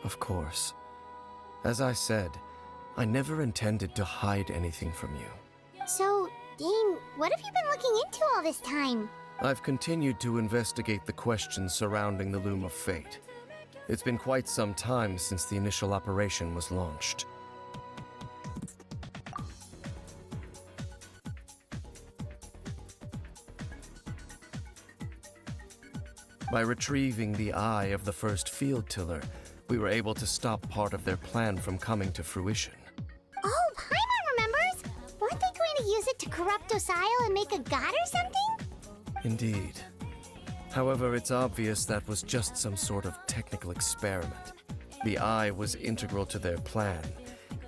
Speaker 16: Of course, as I said, I never intended to hide anything from you.
Speaker 3: So, Dane, what have you been looking into all this time?
Speaker 16: I've continued to investigate the questions surrounding the Loom of Fate. It's been quite some time since the initial operation was launched. By retrieving the eye of the first field tiller, we were able to stop part of their plan from coming to fruition.
Speaker 3: Oh, Paimon remembers! Weren't they going to use it to corrupt Osile and make a god or something?
Speaker 16: Indeed. However, it's obvious that was just some sort of technical experiment. The eye was integral to their plan,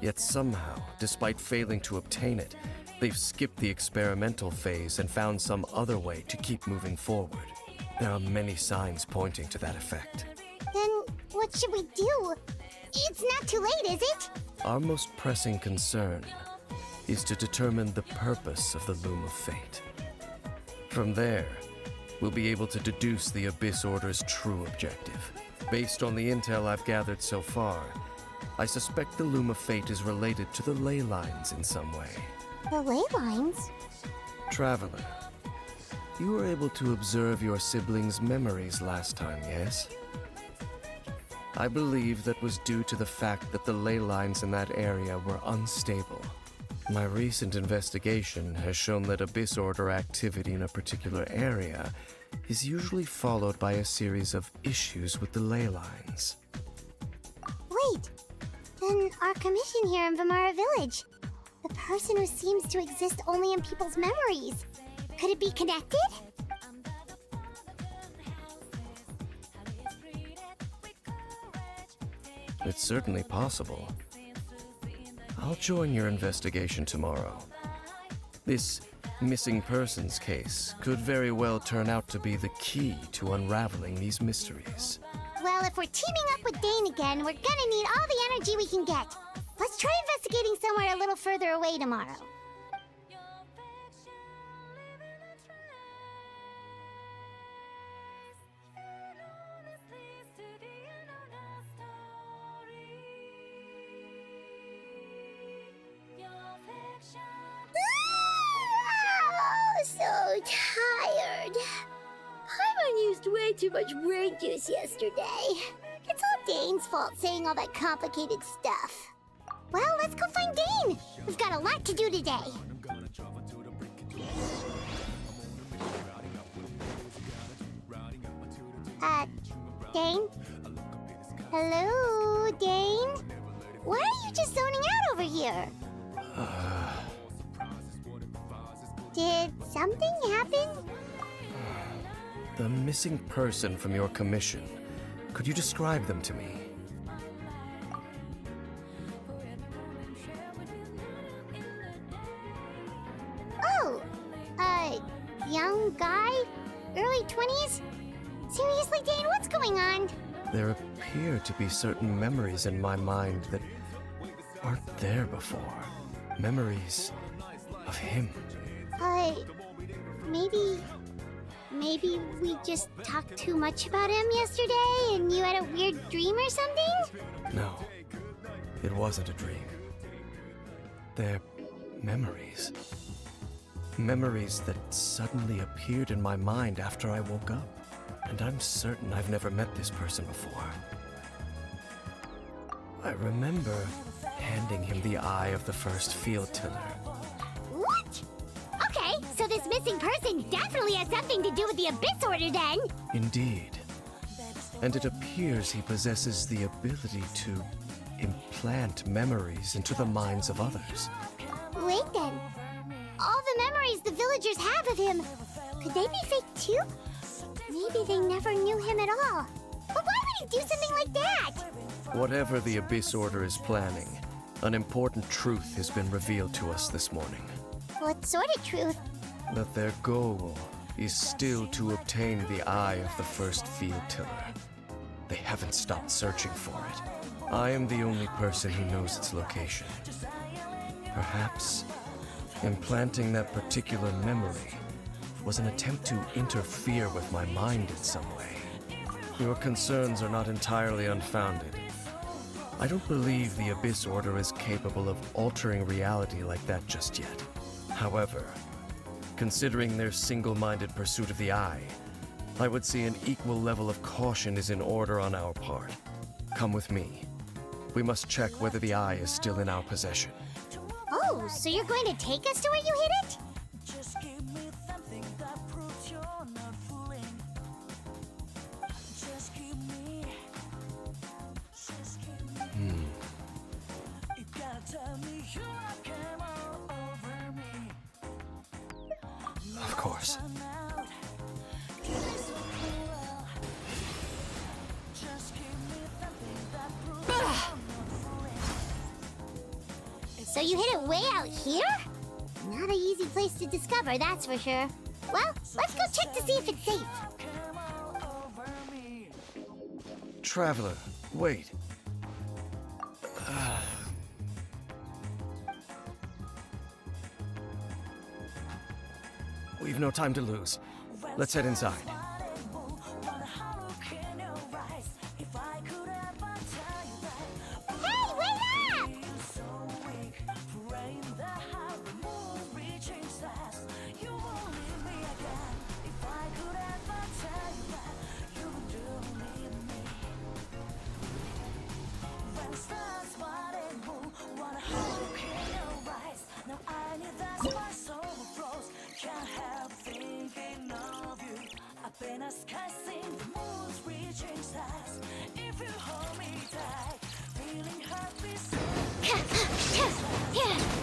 Speaker 16: yet somehow, despite failing to obtain it, they've skipped the experimental phase and found some other way to keep moving forward. There are many signs pointing to that effect.
Speaker 3: Then what should we do? It's not too late, is it?
Speaker 16: Our most pressing concern is to determine the purpose of the Loom of Fate. From there, we'll be able to deduce the Abyss Order's true objective. Based on the intel I've gathered so far, I suspect the Loom of Fate is related to the ley lines in some way.
Speaker 3: The ley lines?
Speaker 16: Traveler, you were able to observe your siblings' memories last time, yes? I believe that was due to the fact that the ley lines in that area were unstable. My recent investigation has shown that Abyss Order activity in a particular area is usually followed by a series of issues with the ley lines.
Speaker 3: Wait, then our commission here in Vimara Village, the person who seems to exist only in people's memories, could it be connected?
Speaker 16: It's certainly possible. I'll join your investigation tomorrow. This missing persons case could very well turn out to be the key to unraveling these mysteries.
Speaker 3: Well, if we're teaming up with Dane again, we're gonna need all the energy we can get. Let's try investigating somewhere a little further away tomorrow. So tired. Paimon used way too much brain juice yesterday. It's all Dane's fault saying all that complicated stuff. Well, let's go find Dane. We've got a lot to do today. Dane? Hello, Dane? Why are you just zoning out over here? Did something happen?
Speaker 16: The missing person from your commission. Could you describe them to me?
Speaker 3: Oh, young guy? Early 20s? Seriously, Dane, what's going on?
Speaker 16: There appear to be certain memories in my mind that aren't there before. Memories of him.
Speaker 3: Maybe we just talked too much about him yesterday and you had a weird dream or something?
Speaker 16: No, it wasn't a dream. They're memories. Memories that suddenly appeared in my mind after I woke up. And I'm certain I've never met this person before. I remember handing him the eye of the first field tiller.
Speaker 3: What? Okay, so this missing person definitely has something to do with the Abyss Order then.
Speaker 16: Indeed. And it appears he possesses the ability to implant memories into the minds of others.
Speaker 3: Wait then. All the memories the villagers have of him, could they be fake too? Maybe they never knew him at all. But why would he do something like that?
Speaker 16: Whatever the Abyss Order is planning, an important truth has been revealed to us this morning.
Speaker 3: What sort of truth?
Speaker 16: That their goal is still to obtain the eye of the first field tiller. They haven't stopped searching for it. I am the only person who knows its location. Perhaps implanting that particular memory was an attempt to interfere with my mind in some way. Your concerns are not entirely unfounded. I don't believe the Abyss Order is capable of altering reality like that just yet. However, considering their single-minded pursuit of the eye, I would say an equal level of caution is in order on our part. Come with me. We must check whether the eye is still in our possession.
Speaker 3: Oh, so you're going to take us to where you hid it?
Speaker 16: yours.
Speaker 3: So you hid it way out here? Not an easy place to discover, that's for sure. Well, let's go check to see if it's safe.
Speaker 16: Traveler, wait. We've no time to lose. Let's head inside.
Speaker 3: Hey, wait up!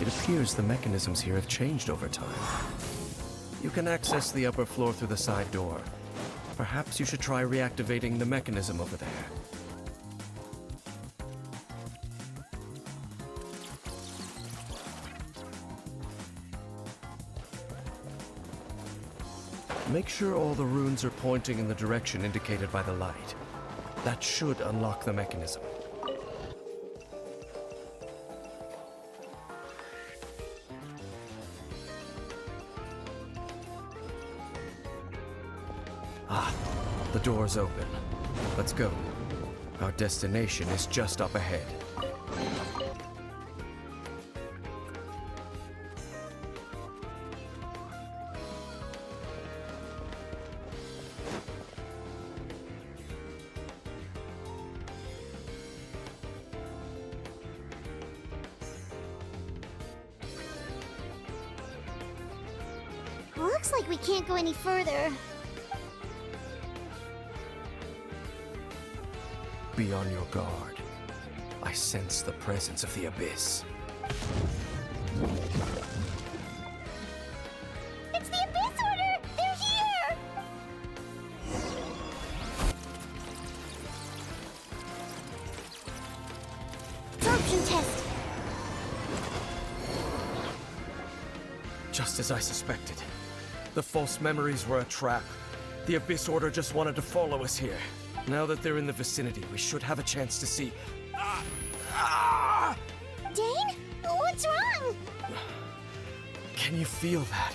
Speaker 16: It appears the mechanisms here have changed over time. You can access the upper floor through the side door. Perhaps you should try reactivating the mechanism over there. Make sure all the runes are pointing in the direction indicated by the light. That should unlock the mechanism. Ah, the door's open. Let's go. Our destination is just up ahead.
Speaker 3: Looks like we can't go any further.
Speaker 16: Be on your guard. I sense the presence of the Abyss.
Speaker 3: It's the Abyss Order! They're here! Absorption test!
Speaker 16: Just as I suspected. The false memories were a trap. The Abyss Order just wanted to follow us here. Now that they're in the vicinity, we should have a chance to see...
Speaker 3: Dane? What's wrong?
Speaker 16: Can you feel that?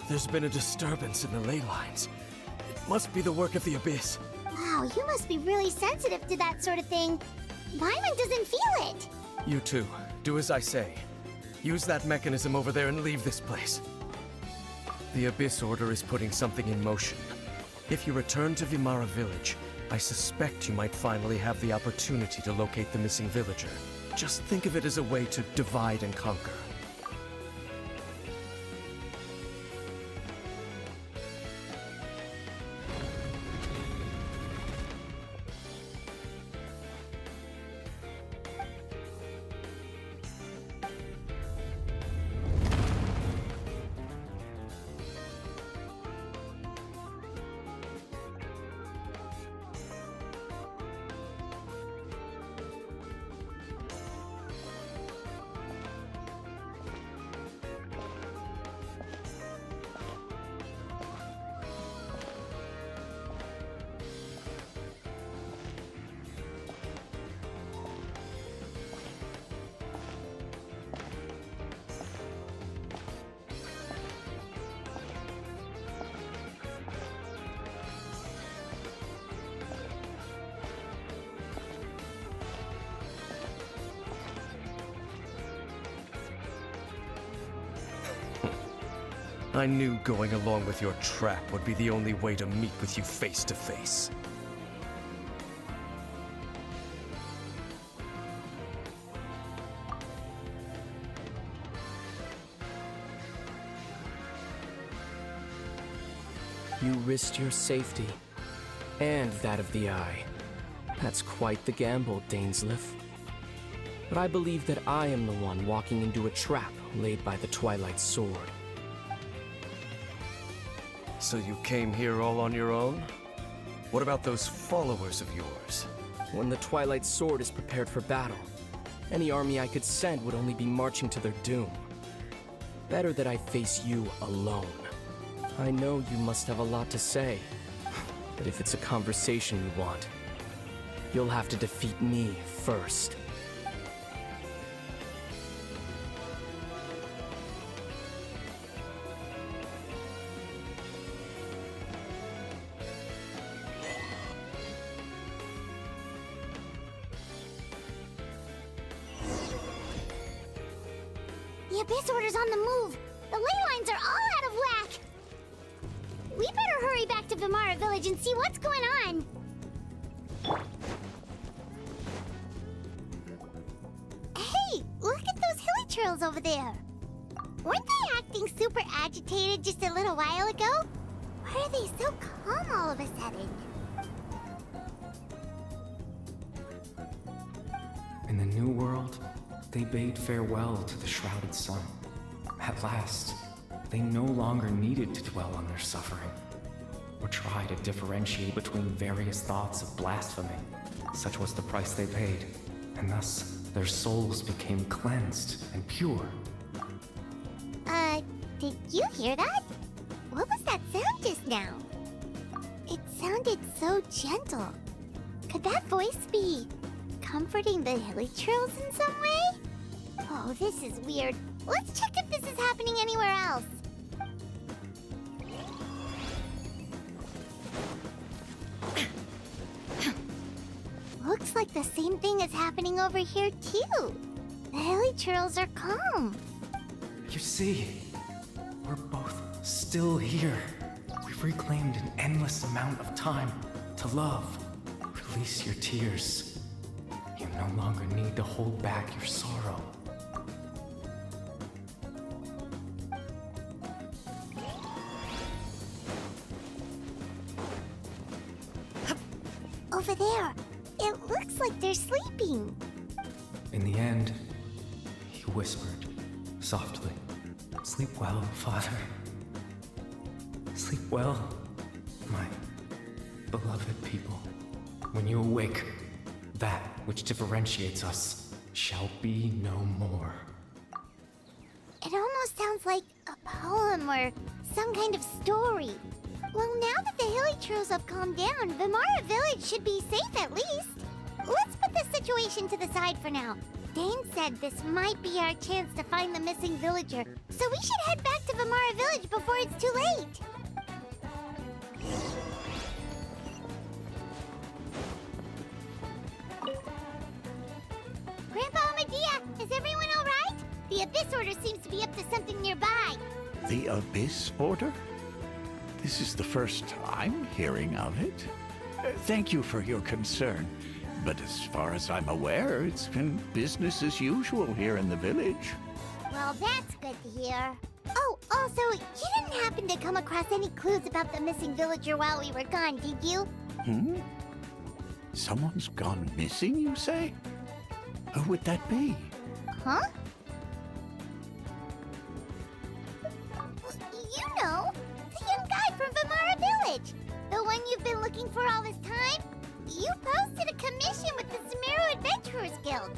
Speaker 16: There's been a disturbance in the ley lines. It must be the work of the Abyss.
Speaker 3: Wow, you must be really sensitive to that sort of thing. Paimon doesn't feel it.
Speaker 16: You too. Do as I say. Use that mechanism over there and leave this place. The Abyss Order is putting something in motion. If you return to Vimara Village, I suspect you might finally have the opportunity to locate the missing villager. Just think of it as a way to divide and conquer. I knew going along with your trap would be the only way to meet with you face to face.
Speaker 17: You risked your safety, and that of the Eye. That's quite the gamble, Dainsleif. But I believe that I am the one walking into a trap laid by the Twilight Sword.
Speaker 16: So you came here all on your own? What about those followers of yours?
Speaker 17: When the Twilight Sword is prepared for battle, any army I could send would only be marching to their doom. Better that I face you alone. I know you must have a lot to say, but if it's a conversation you want, you'll have to defeat me first.
Speaker 3: The Abyss Order's on the move! The ley lines are all out of whack! We better hurry back to Vimara Village and see what's going on! Hey! Look at those hilly trails over there! Weren't they acting super agitated just a little while ago? Why are they so calm all of a sudden?
Speaker 18: In the New World, they bade farewell to the shrouded sun. At last, they no longer needed to dwell on their suffering, or try to differentiate between various thoughts of blasphemy. Such was the price they paid, and thus their souls became cleansed and pure.
Speaker 3: Did you hear that? What was that sound just now? It sounded so gentle. Could that voice be comforting the hilly trails in some way? Oh, this is weird. Let's check if this is happening anywhere else. Looks like the same thing is happening over here too. The hilly trails are calm.
Speaker 18: You see, we're both still here. We've reclaimed an endless amount of time to love. Release your tears. You no longer need to hold back your sorrow.
Speaker 3: Over there. It looks like they're sleeping.
Speaker 18: In the end, he whispered softly, "Sleep well, Father. Sleep well, my beloved people. When you awake, that which differentiates us shall be no more."
Speaker 3: It almost sounds like a poem or some kind of story. Well, now that the hilly trails have calmed down, Vimara Village should be safe at least. Let's put this situation to the side for now. Dane said this might be our chance to find the missing villager, so we should head back to Vimara Village before it's too late. Grandpa Amadea, is everyone all right? The Abyss Order seems to be up to something nearby.
Speaker 14: The Abyss Order? This is the first I'm hearing of it. Thank you for your concern. But as far as I'm aware, it's been business as usual here in the village.
Speaker 3: Well, that's good to hear. Oh, also, you didn't happen to come across any clues about the missing villager while we were gone, did you?
Speaker 14: Someone's gone missing, you say? Who would that be?
Speaker 3: Huh? You know, the young guy from Vimara Village. The one you've been looking for all this time. You posted a commission with the Sumeru Adventurers Guild.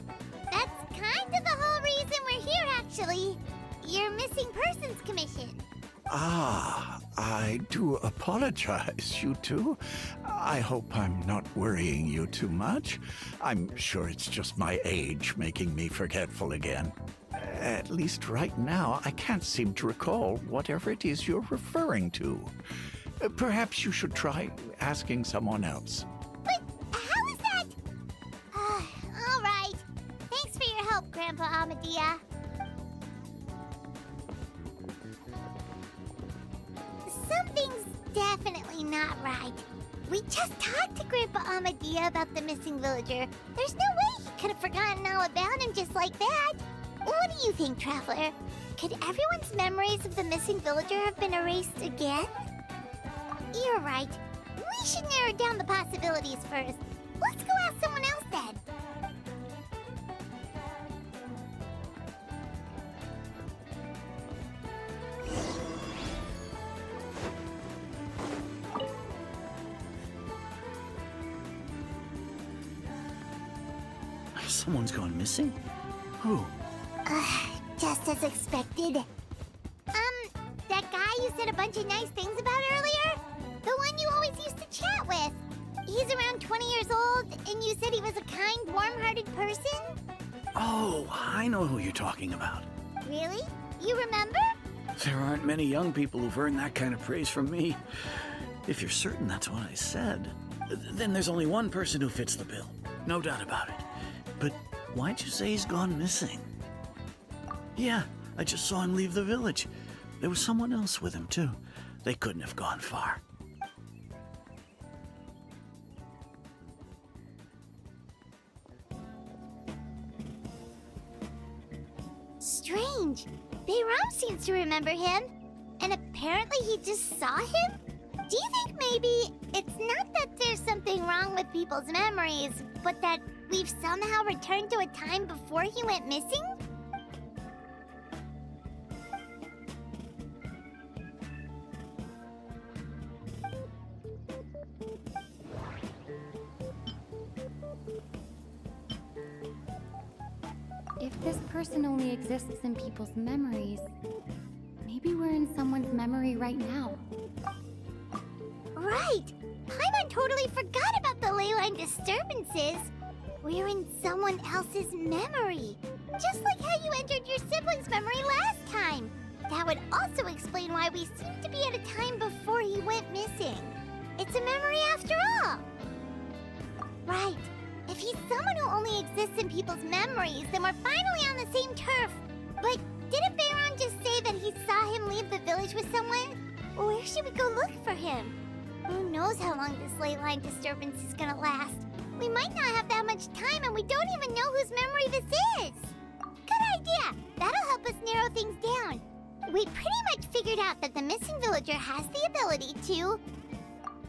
Speaker 3: That's kind of the whole reason we're here, actually. Your missing persons commission.
Speaker 14: Ah, I do apologize, you two. I hope I'm not worrying you too much. I'm sure it's just my age making me forgetful again. At least right now, I can't seem to recall whatever it is you're referring to. Perhaps you should try asking someone else.
Speaker 3: But how is that? All right. Thanks for your help, Grandpa Amadea. Something's definitely not right. We just talked to Grandpa Amadea about the missing villager. There's no way he could have forgotten all about him just like that. What do you think, Traveler? Could everyone's memories of the missing villager have been erased again? You're right. We should narrow down the possibilities first. Let's go ask someone else then.
Speaker 13: Someone's gone missing? Who?
Speaker 3: Just as expected. That guy you said a bunch of nice things about earlier? The one you always used to chat with. He's around 20 years old, and you said he was a kind, warm-hearted person?
Speaker 13: Oh, I know who you're talking about.
Speaker 3: Really? You remember?
Speaker 13: There aren't many young people who've earned that kind of praise from me. If you're certain that's what I said, then there's only one person who fits the bill. No doubt about it. But why'd you say he's gone missing? Yeah, I just saw him leave the village. There was someone else with him, too. They couldn't have gone far.
Speaker 3: Strange. Bayram seems to remember him. And apparently he just saw him? Do you think maybe it's not that there's something wrong with people's memories, but that we've somehow returned to a time before he went missing?
Speaker 19: If this person only exists in people's memories, maybe we're in someone's memory right now.
Speaker 3: Right! Paimon totally forgot about the leyline disturbances. We're in someone else's memory. Just like how you entered your sibling's memory last time. That would also explain why we seem to be at a time before he went missing. It's a memory after all. Right. If he's someone who only exists in people's memories, then we're finally on the same turf. But didn't Bayron just say that he saw him leave the village with someone? Where should we go look for him? Who knows how long this ley line disturbance is gonna last? We might not have that much time and we don't even know whose memory this is. Good idea! That'll help us narrow things down. We pretty much figured out that the missing villager has the ability to...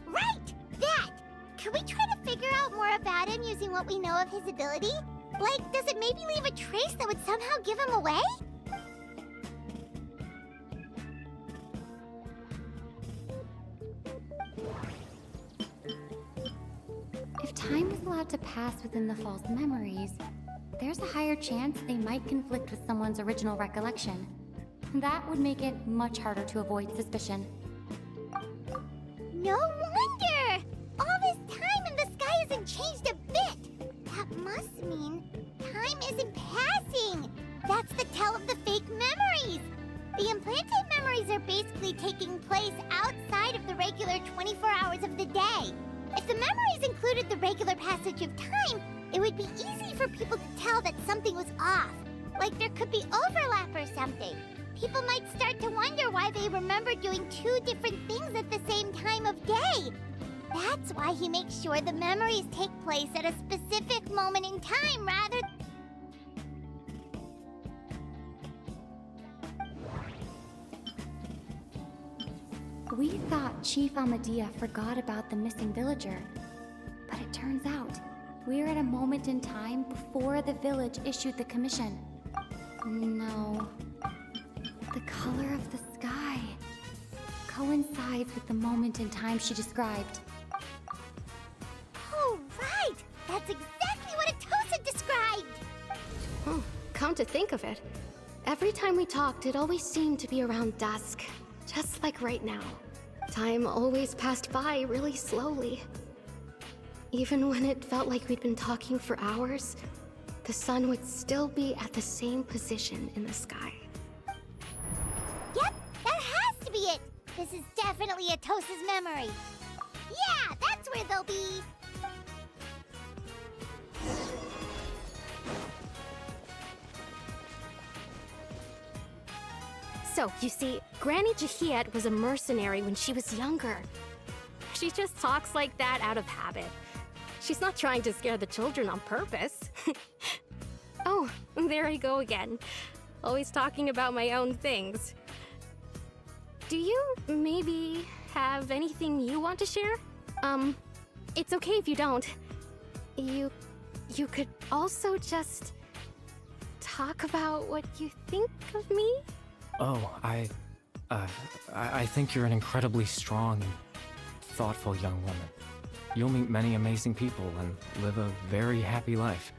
Speaker 3: Right! That! Could we try to figure out more about him using what we know of his ability? Like, does it maybe leave a trace that would somehow give him away?
Speaker 19: If time is allowed to pass within the false memories, there's a higher chance they might conflict with someone's original recollection. That would make it much harder to avoid suspicion.
Speaker 3: No wonder! All this time and the sky hasn't changed a bit! That must mean time isn't passing! That's the tell of the fake memories! The implanted memories are basically taking place outside of the regular 24 hours of the day. If the memories included the regular passage of time, it would be easy for people to tell that something was off. Like there could be overlap or something. People might start to wonder why they remember doing two different things at the same time of day. That's why he makes sure the memories take place at a specific moment in time rather...
Speaker 19: We thought Chief Amadea forgot about the missing villager, but it turns out we're at a moment in time before the village issued the commission. No. The color of the sky coincides with the moment in time she described.
Speaker 3: Oh, right! That's exactly what Atosa described!
Speaker 15: Come to think of it, every time we talked, it always seemed to be around dusk. Just like right now. Time always passed by really slowly. Even when it felt like we'd been talking for hours, the sun would still be at the same position in the sky.
Speaker 3: Yep, that has to be it! This is definitely Atosa's memory. Yeah, that's where they'll be!
Speaker 15: So, you see, Granny Jahiet was a mercenary when she was younger. She just talks like that out of habit. She's not trying to scare the children on purpose. Oh, there I go again. Always talking about my own things. Do you maybe have anything you want to share? It's okay if you don't. You could also just talk about what you think of me?
Speaker 18: Oh, I think you're an incredibly strong and thoughtful young woman. You'll meet many amazing people and live a very happy life.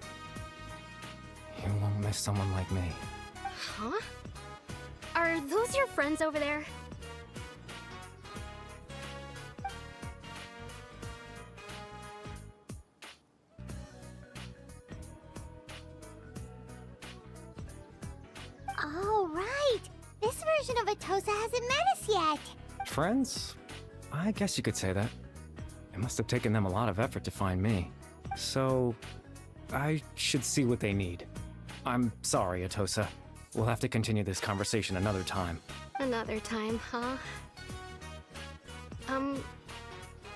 Speaker 18: You won't miss someone like me.
Speaker 15: Huh? Are those your friends over there?
Speaker 3: Oh, right! This version of Atosa hasn't met us yet!
Speaker 18: Friends? I guess you could say that. It must have taken them a lot of effort to find me. So, I should see what they need. I'm sorry, Atosa. We'll have to continue this conversation another time.
Speaker 15: Another time, huh?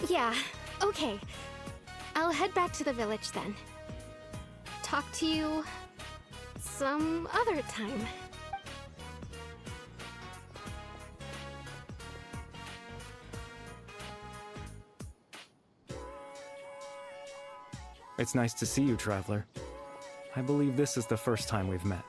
Speaker 15: Yeah, okay. I'll head back to the village then. Talk to you some other time.
Speaker 18: It's nice to see you, Traveler. I believe this is the first time we've met.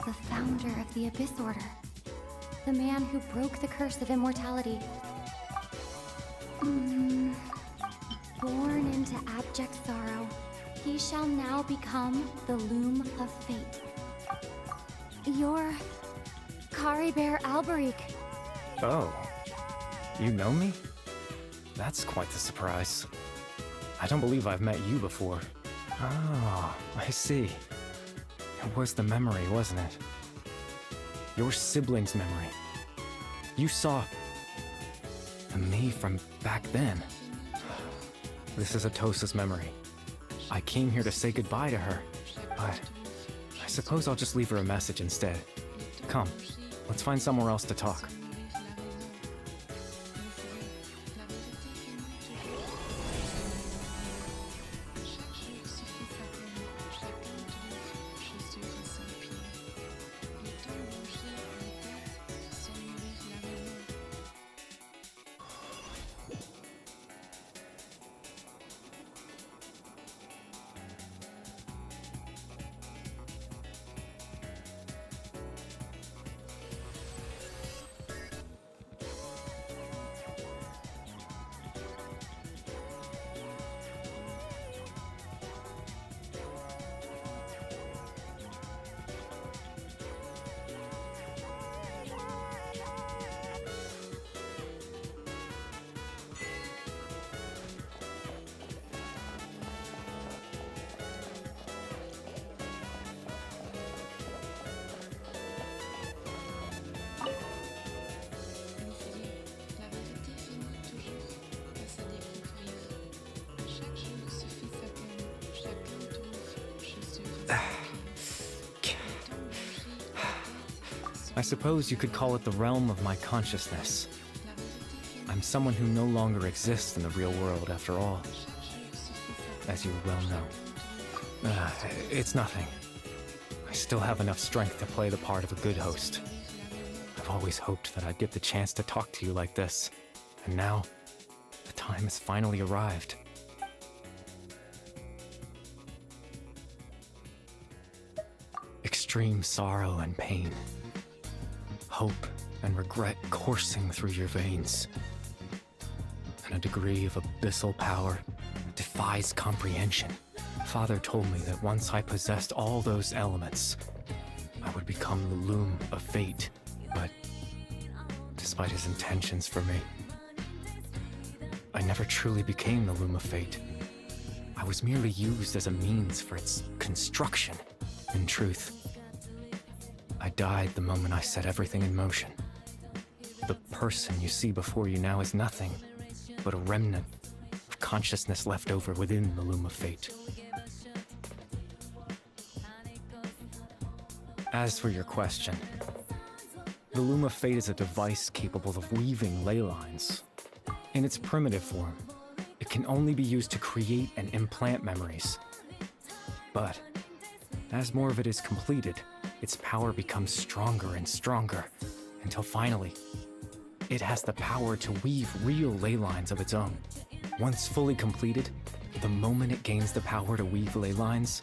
Speaker 19: The founder of the Abyss Order. The man who broke the curse of immortality. Born into abject sorrow, he shall now become the Loom of Fate. You're Caribert Alberic.
Speaker 18: Oh, you know me? That's quite the surprise. I don't believe I've met you before. Oh, I see. It was the memory, wasn't it? Your sibling's memory. You saw me from back then. This is Atosa's memory. I came here to say goodbye to her, but I suppose I'll just leave her a message instead. Come, let's find somewhere else to talk. I suppose you could call it the realm of my consciousness. I'm someone who no longer exists in the real world, after all. As you well know. It's nothing. I still have enough strength to play the part of a good host. I've always hoped that I'd get the chance to talk to you like this. And now, the time has finally arrived. Extreme sorrow and pain. Hope and regret coursing through your veins. And a degree of abyssal power that defies comprehension. Father told me that once I possessed all those elements, I would become the Loom of Fate. But despite his intentions for me, I never truly became the Loom of Fate. I was merely used as a means for its construction. In truth, I died the moment I set everything in motion. The person you see before you now is nothing but a remnant of consciousness left over within the Loom of Fate. As for your question, the Loom of Fate is a device capable of weaving ley lines. In its primitive form, it can only be used to create and implant memories. But as more of it is completed, its power becomes stronger and stronger, until finally, it has the power to weave real ley lines of its own. Once fully completed, the moment it gains the power to weave ley lines,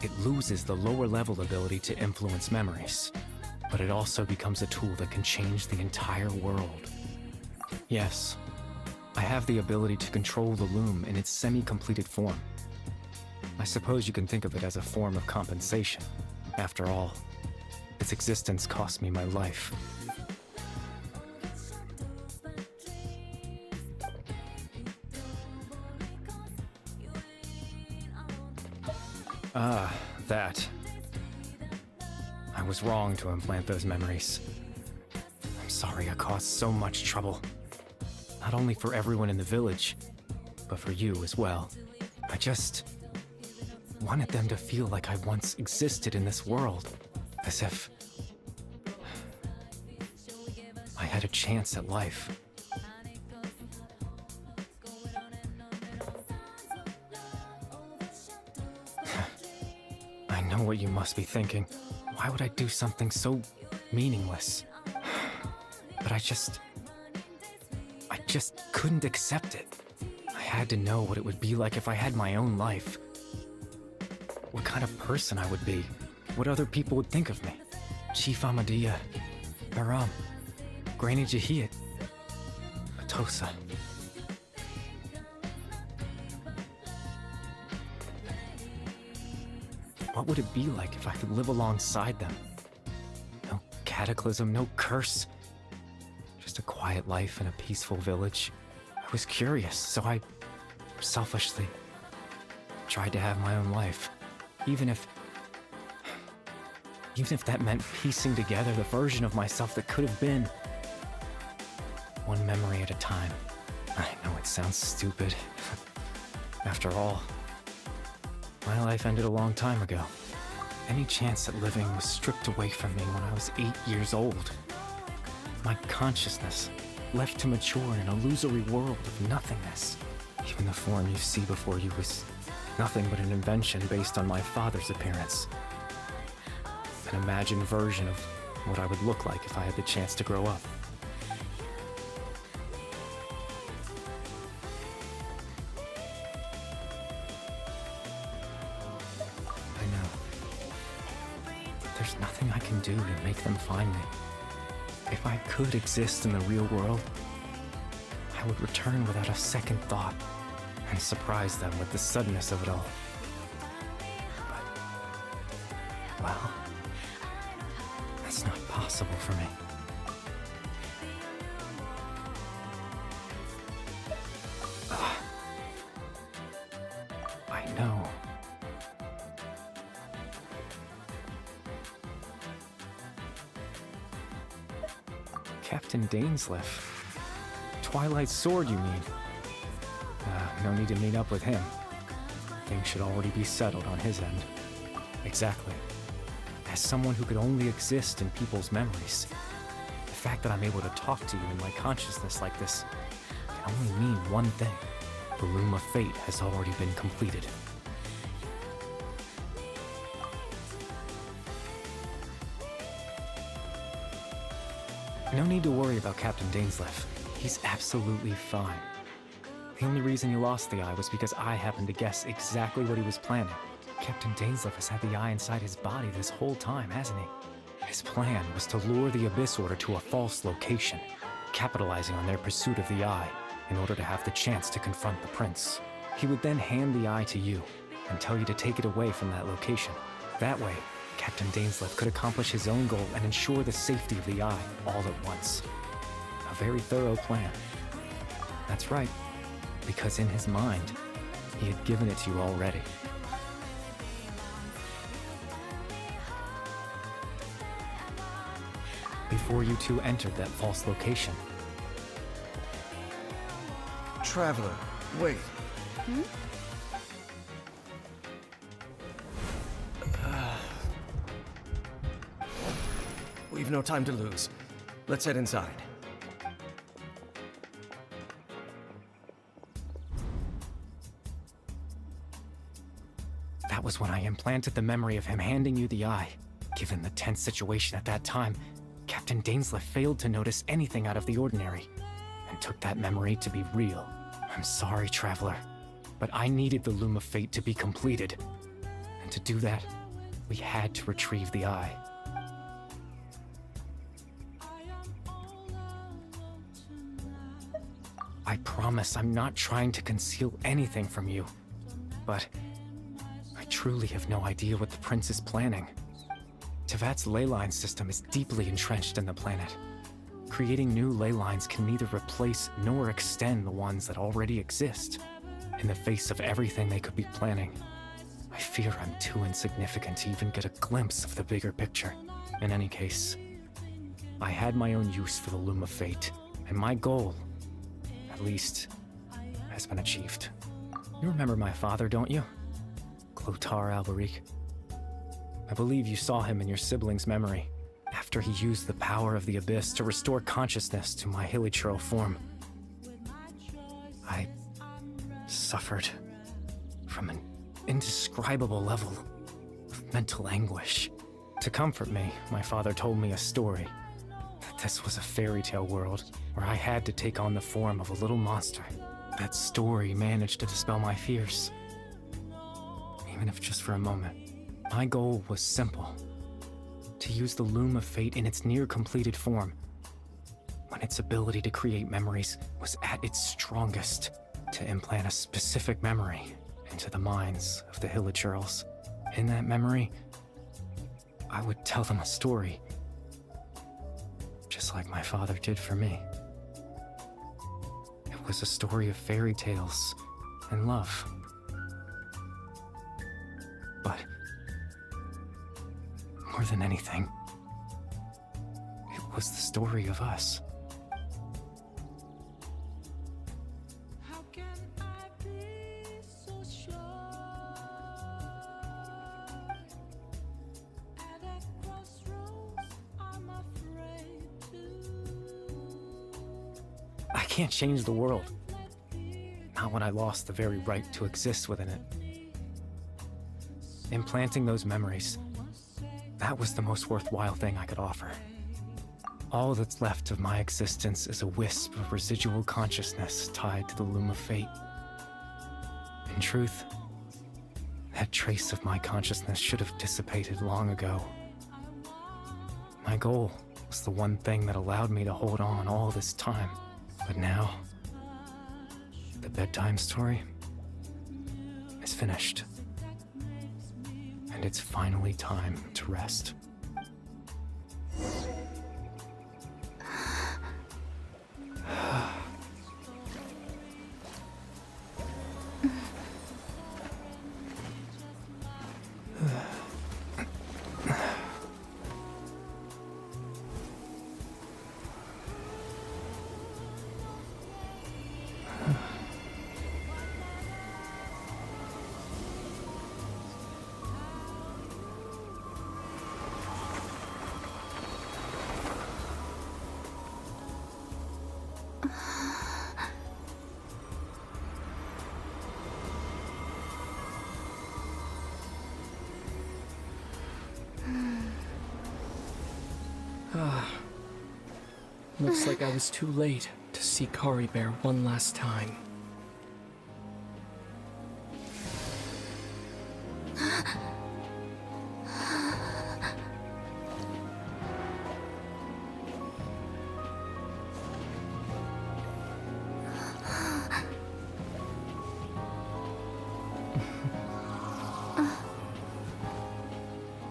Speaker 18: It loses the lower level ability to influence memories, but it also becomes a tool that can change the entire world. Yes, I have the ability to control the loom in its semi-completed form. I suppose you can think of it as a form of compensation. After all, its existence cost me my life. Ah, that. I was wrong to implant those memories. I'm sorry I caused so much trouble. Not only for everyone in the village, but for you as well. I just wanted them to feel like I once existed in this world. As if I had a chance at life. I know what you must be thinking. Why would I do something so meaningless? But I just couldn't accept it. I had to know what it would be like if I had my own life. What kind of person I would be. What other people would think of me. Chief Amadea, Baram, Granny Jahiyat, Atosa. What would it be like if I could live alongside them? No cataclysm, no curse. Just a quiet life in a peaceful village. I was curious, so I selfishly tried to have my own life. Even if that meant piecing together the version of myself that could have been. One memory at a time. I know it sounds stupid. After all, my life ended a long time ago. Any chance at living was stripped away from me when I was 8 years old. My consciousness left to mature in an illusory world of nothingness. Even the form you see before you was nothing but an invention based on my father's appearance. An imagined version of what I would look like if I had the chance to grow up. I know. But there's nothing I can do to make them find me. If I could exist in the real world, I would return without a second thought and surprise them with the suddenness of it all. But, well, that's not possible for me. I know. Captain Dainsleif. Twilight Sword, you mean? No need to meet up with him. Things should already be settled on his end. Exactly. As someone who could only exist in people's memories, the fact that I'm able to talk to you in my consciousness like this can only mean one thing. The Loom of Fate has already been completed. No need to worry about Captain Dainsleif. He's absolutely fine. The only reason he lost the eye was because I happened to guess exactly what he was planning. Captain Dainsleif has had the eye inside his body this whole time, hasn't he? His plan was to lure the Abyss Order to a false location, capitalizing on their pursuit of the eye in order to have the chance to confront the prince. He would then hand the eye to you and tell you to take it away from that location. That way, Captain Dainsleif could accomplish his own goal and ensure the safety of the eye all at once. A very thorough plan. That's right, because in his mind, he had given it to you already. Before you two entered that false location.
Speaker 16: Traveler, wait. We've no time to lose. Let's head inside.
Speaker 18: That was when I implanted the memory of him handing you the eye. Given the tense situation at that time, Captain Dainsleif failed to notice anything out of the ordinary, and took that memory to be real. I'm sorry, Traveler, but I needed the Loom of Fate to be completed. And to do that, we had to retrieve the eye. I promise I'm not trying to conceal anything from you, but I truly have no idea what the Prince is planning. Tevat's ley line system is deeply entrenched in the planet. Creating new ley lines can neither replace nor extend the ones that already exist. In the face of everything they could be planning, I fear I'm too insignificant to even get a glimpse of the bigger picture. In any case, I had my own use for the Loom of Fate, and my goal, at least, has been achieved. You remember my father, don't you? Clotar Alberic. I believe you saw him in your sibling's memory, after he used the power of the Abyss to restore consciousness to my hilichurl form. I suffered from an indescribable level of mental anguish. To comfort me, my father told me a story. That this was a fairy tale world where I had to take on the form of a little monster. That story managed to dispel my fears. Even if just for a moment. My goal was simple. To use the Loom of Fate in its near-completed form, when its ability to create memories was at its strongest, to implant a specific memory into the minds of the hilichurls. In that memory, I would tell them a story, just like my father did for me. It was a story of fairy tales and love. But more than anything, it was the story of us. I can't change the world. Not when I lost the very right to exist within it. Implanting those memories, that was the most worthwhile thing I could offer. All that's left of my existence is a wisp of residual consciousness tied to the Loom of Fate. In truth, that trace of my consciousness should have dissipated long ago. My goal was the one thing that allowed me to hold on all this time. But now, the bedtime story is finished. And it's finally time to rest.
Speaker 17: Looks like I was too late to see Kari Bear one last time.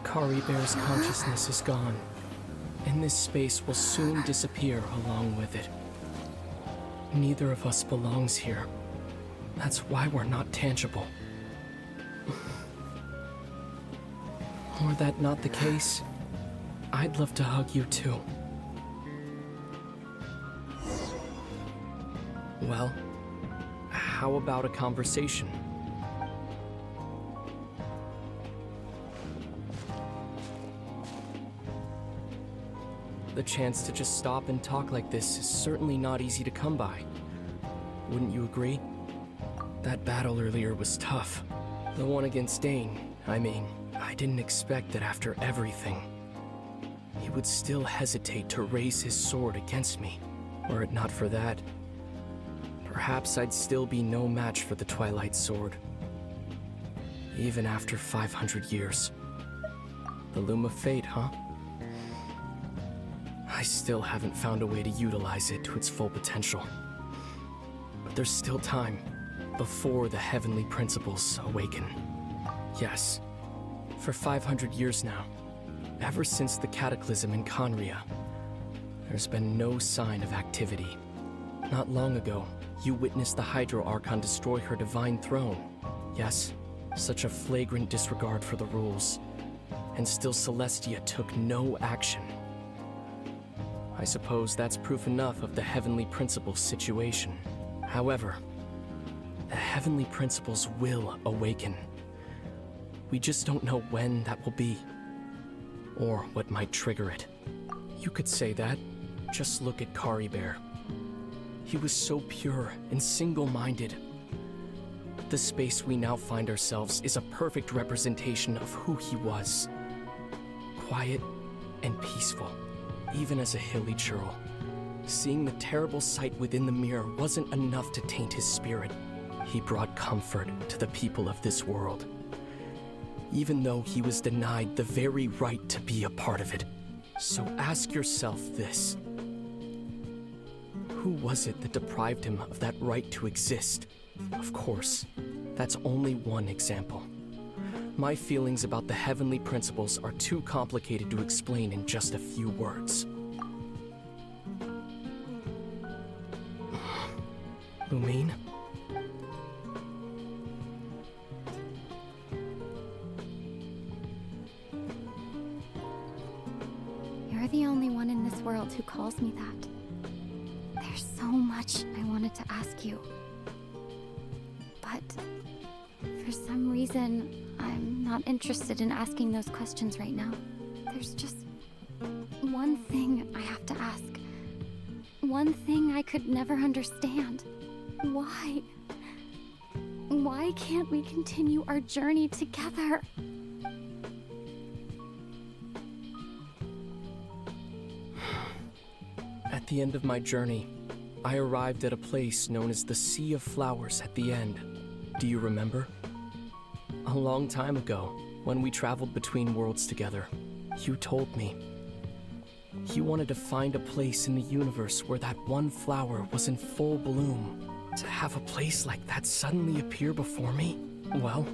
Speaker 17: Kari Bear's consciousness is gone, and this space will soon disappear along with it. Neither of us belongs here. That's why we're not tangible. Were that not the case, I'd love to hug you too. Well, how about a conversation? The chance to just stop and talk like this is certainly not easy to come by. Wouldn't you agree? That battle earlier was tough. The one against Dane, I mean. I didn't expect that after everything, he would still hesitate to raise his sword against me. Were it not for that, perhaps I'd still be no match for the Twilight Sword. Even after 500 years. The Loom of Fate, huh? I still haven't found a way to utilize it to its full potential. But there's still time before the heavenly principles awaken. Yes, for 500 years now, ever since the cataclysm in Conria, there's been no sign of activity. Not long ago, you witnessed the Hydro Archon destroy her divine throne. Yes, such a flagrant disregard for the rules. And still Celestia took no action. I suppose that's proof enough of the Heavenly Principles situation. However, the Heavenly Principles will awaken. We just don't know when that will be, or what might trigger it. You could say that. Just look at Kari Bear. He was so pure and single-minded. The space we now find ourselves is a perfect representation of who he was. Quiet and peaceful, even as a hilly churl. Seeing the terrible sight within the mirror wasn't enough to taint his spirit. He brought comfort to the people of this world, even though he was denied the very right to be a part of it. So ask yourself this. Who was it that deprived him of that right to exist? Of course, that's only one example. My feelings about the heavenly principles are too complicated to explain in just a few words. Lumine?
Speaker 19: You're the only one in this world who calls me that. There's so much I wanted to ask you. But for some reason, I'm not interested in asking those questions right now. There's just one thing I have to ask. One thing I could never understand. Why? Why can't we continue our journey together?
Speaker 17: At the end of my journey, I arrived at a place known as the Sea of Flowers at the end. Do you remember? A long time ago, when we traveled between worlds together, you told me. You wanted to find a place in the universe where that one flower was in full bloom. To have a place like that suddenly appear before me? Well,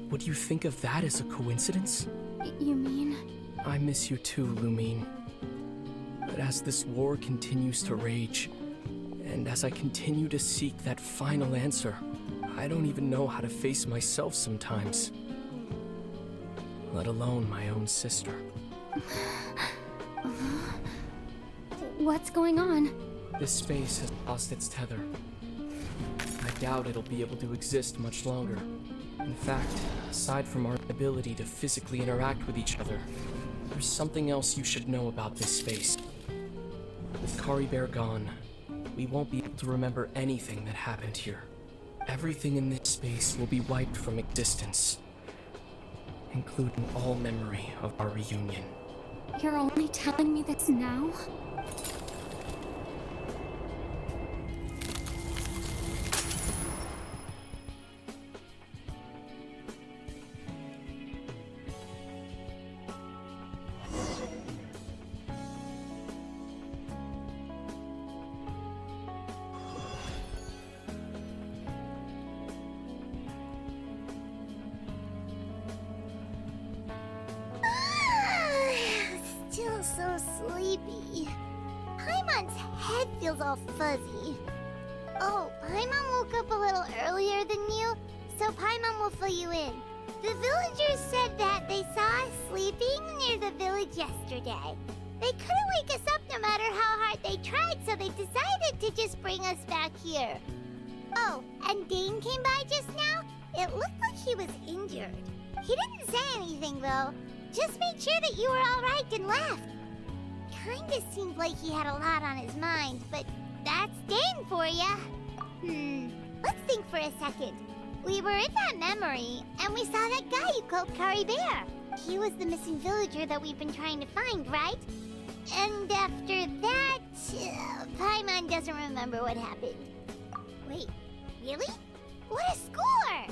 Speaker 17: would you think of that as a coincidence?
Speaker 19: You mean?
Speaker 17: I miss you too, Lumine. But as this war continues to rage, and as I continue to seek that final answer, I don't even know how to face myself sometimes. Let alone my own sister.
Speaker 19: What's going on?
Speaker 17: This space has lost its tether. I doubt it'll be able to exist much longer. In fact, aside from our ability to physically interact with each other, there's something else you should know about this space. With Kari Bear gone, we won't be able to remember anything that happened here. Everything in this space will be wiped from existence, including all memory of our reunion.
Speaker 19: You're only telling me this now?
Speaker 3: Still so sleepy. Paimon's head feels all fuzzy. Oh, Paimon woke up a little earlier than you, so Paimon will fill you in. The villagers said that they saw us sleeping near the village yesterday. They couldn't wake us up no matter how hard they tried, so they decided to just bring us back here. Oh, and Dane came by just now. It looked like he was injured. He didn't say anything, though. Just made sure that you were all right and left. Kinda seemed like he had a lot on his mind, but that's Dane for ya. Let's think for a second. We were in that memory, and we saw that guy you called Kari Bear. He was the missing villager that we've been trying to find, right? And after that, Paimon doesn't remember what happened. Wait, really? What a score!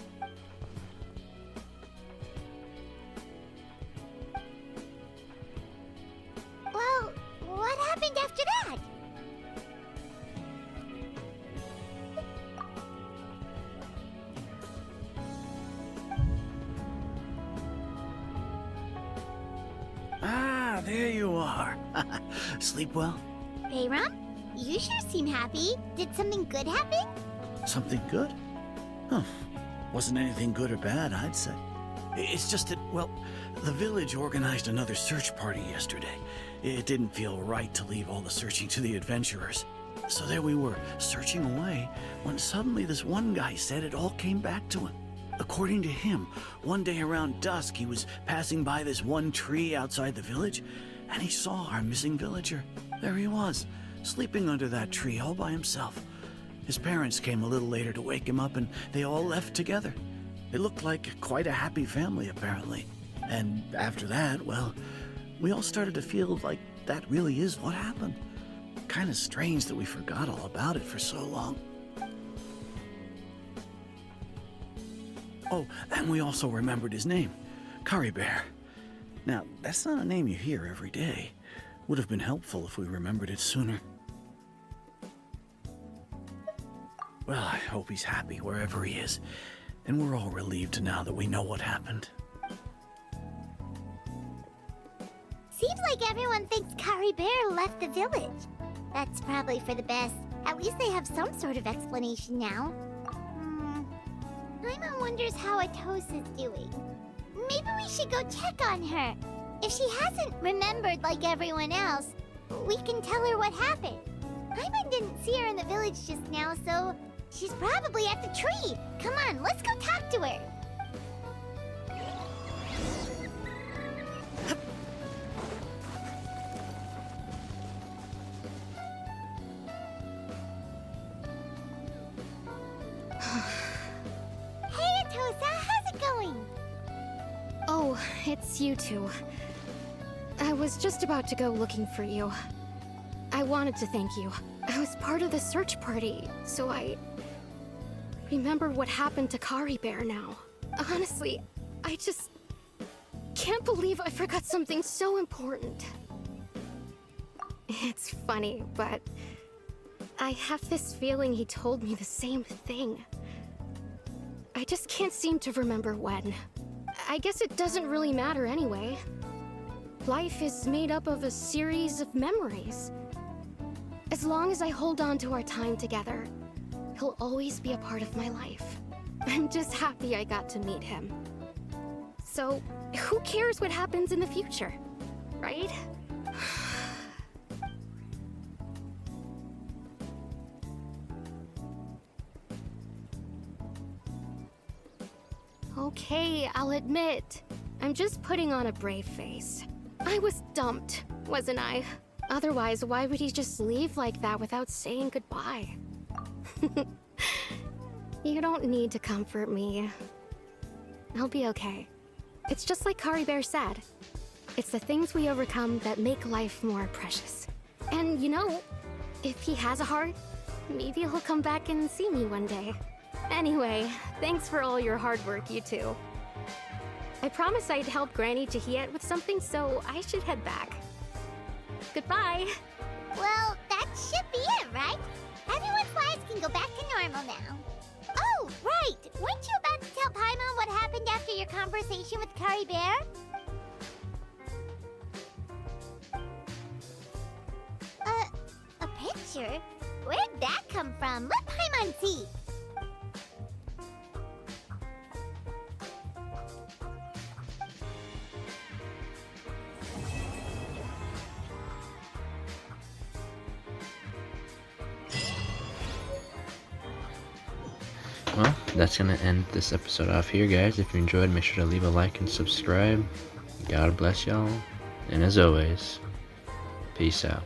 Speaker 13: there you are. Sleep well?
Speaker 3: Bayram, you sure seem happy. Did something good happen?
Speaker 13: Something good? Huh. Wasn't anything good or bad, I'd say. It's just that, well, the village organized another search party yesterday. It didn't feel right to leave all the searching to the adventurers. So there we were, searching away, when suddenly this one guy said it all came back to him. According to him, one day around dusk, he was passing by this one tree outside the village, and he saw our missing villager. There he was, sleeping under that tree all by himself. His parents came a little later to wake him up, and they all left together. It looked like quite a happy family, apparently. And after that, well, we all started to feel like that really is what happened. Kind of strange that we forgot all about it for so long. Oh, and we also remembered his name, Curry Bear. Now, that's not a name you hear every day. Would have been helpful if we remembered it sooner. Well, I hope he's happy wherever he is, and we're all relieved now that we know what happened.
Speaker 3: Seems like everyone thinks Curry Bear left the village. That's probably for the best. At least they have some sort of explanation now. Paimon wonders how Atosa's doing. Maybe we should go check on her. If she hasn't remembered like everyone else, we can tell her what happened. Paimon didn't see her in the village just now, so she's probably at the tree. Come on, let's go talk to her. Hey, Atosa, how's it going?
Speaker 15: Oh, it's you two. I was just about to go looking for you. I wanted to thank you. I was part of the search party, so I remember what happened to Curry Bear now. Honestly, I just can't believe I forgot something so important. It's funny, but I have this feeling he told me the same thing. I just can't seem to remember when. I guess it doesn't really matter anyway. Life is made up of a series of memories. As long as I hold on to our time together, he'll always be a part of my life. I'm just happy I got to meet him. So, who cares what happens in the future, right? Okay, I'll admit, I'm just putting on a brave face. I was dumped, wasn't I? Otherwise, why would he just leave like that without saying goodbye? You don't need to comfort me. I'll be okay. It's just like Curry Bear said. It's the things we overcome that make life more precious. And you know, if he has a heart, maybe he'll come back and see me one day. Anyway, thanks for all your hard work, you two. I promised I'd help Granny Tahiyat with something, so I should head back. Goodbye!
Speaker 3: Well, that should be it, right? Everyone's lives can go back to normal now. Oh, right! Weren't you about to tell Paimon what happened after your conversation with Curry Bear? A picture? Where'd that come from? Let Paimon see!
Speaker 1: Well, that's going to end this episode off here, guys. If you enjoyed, make sure to leave a like and subscribe. God bless y'all. And as always, peace out.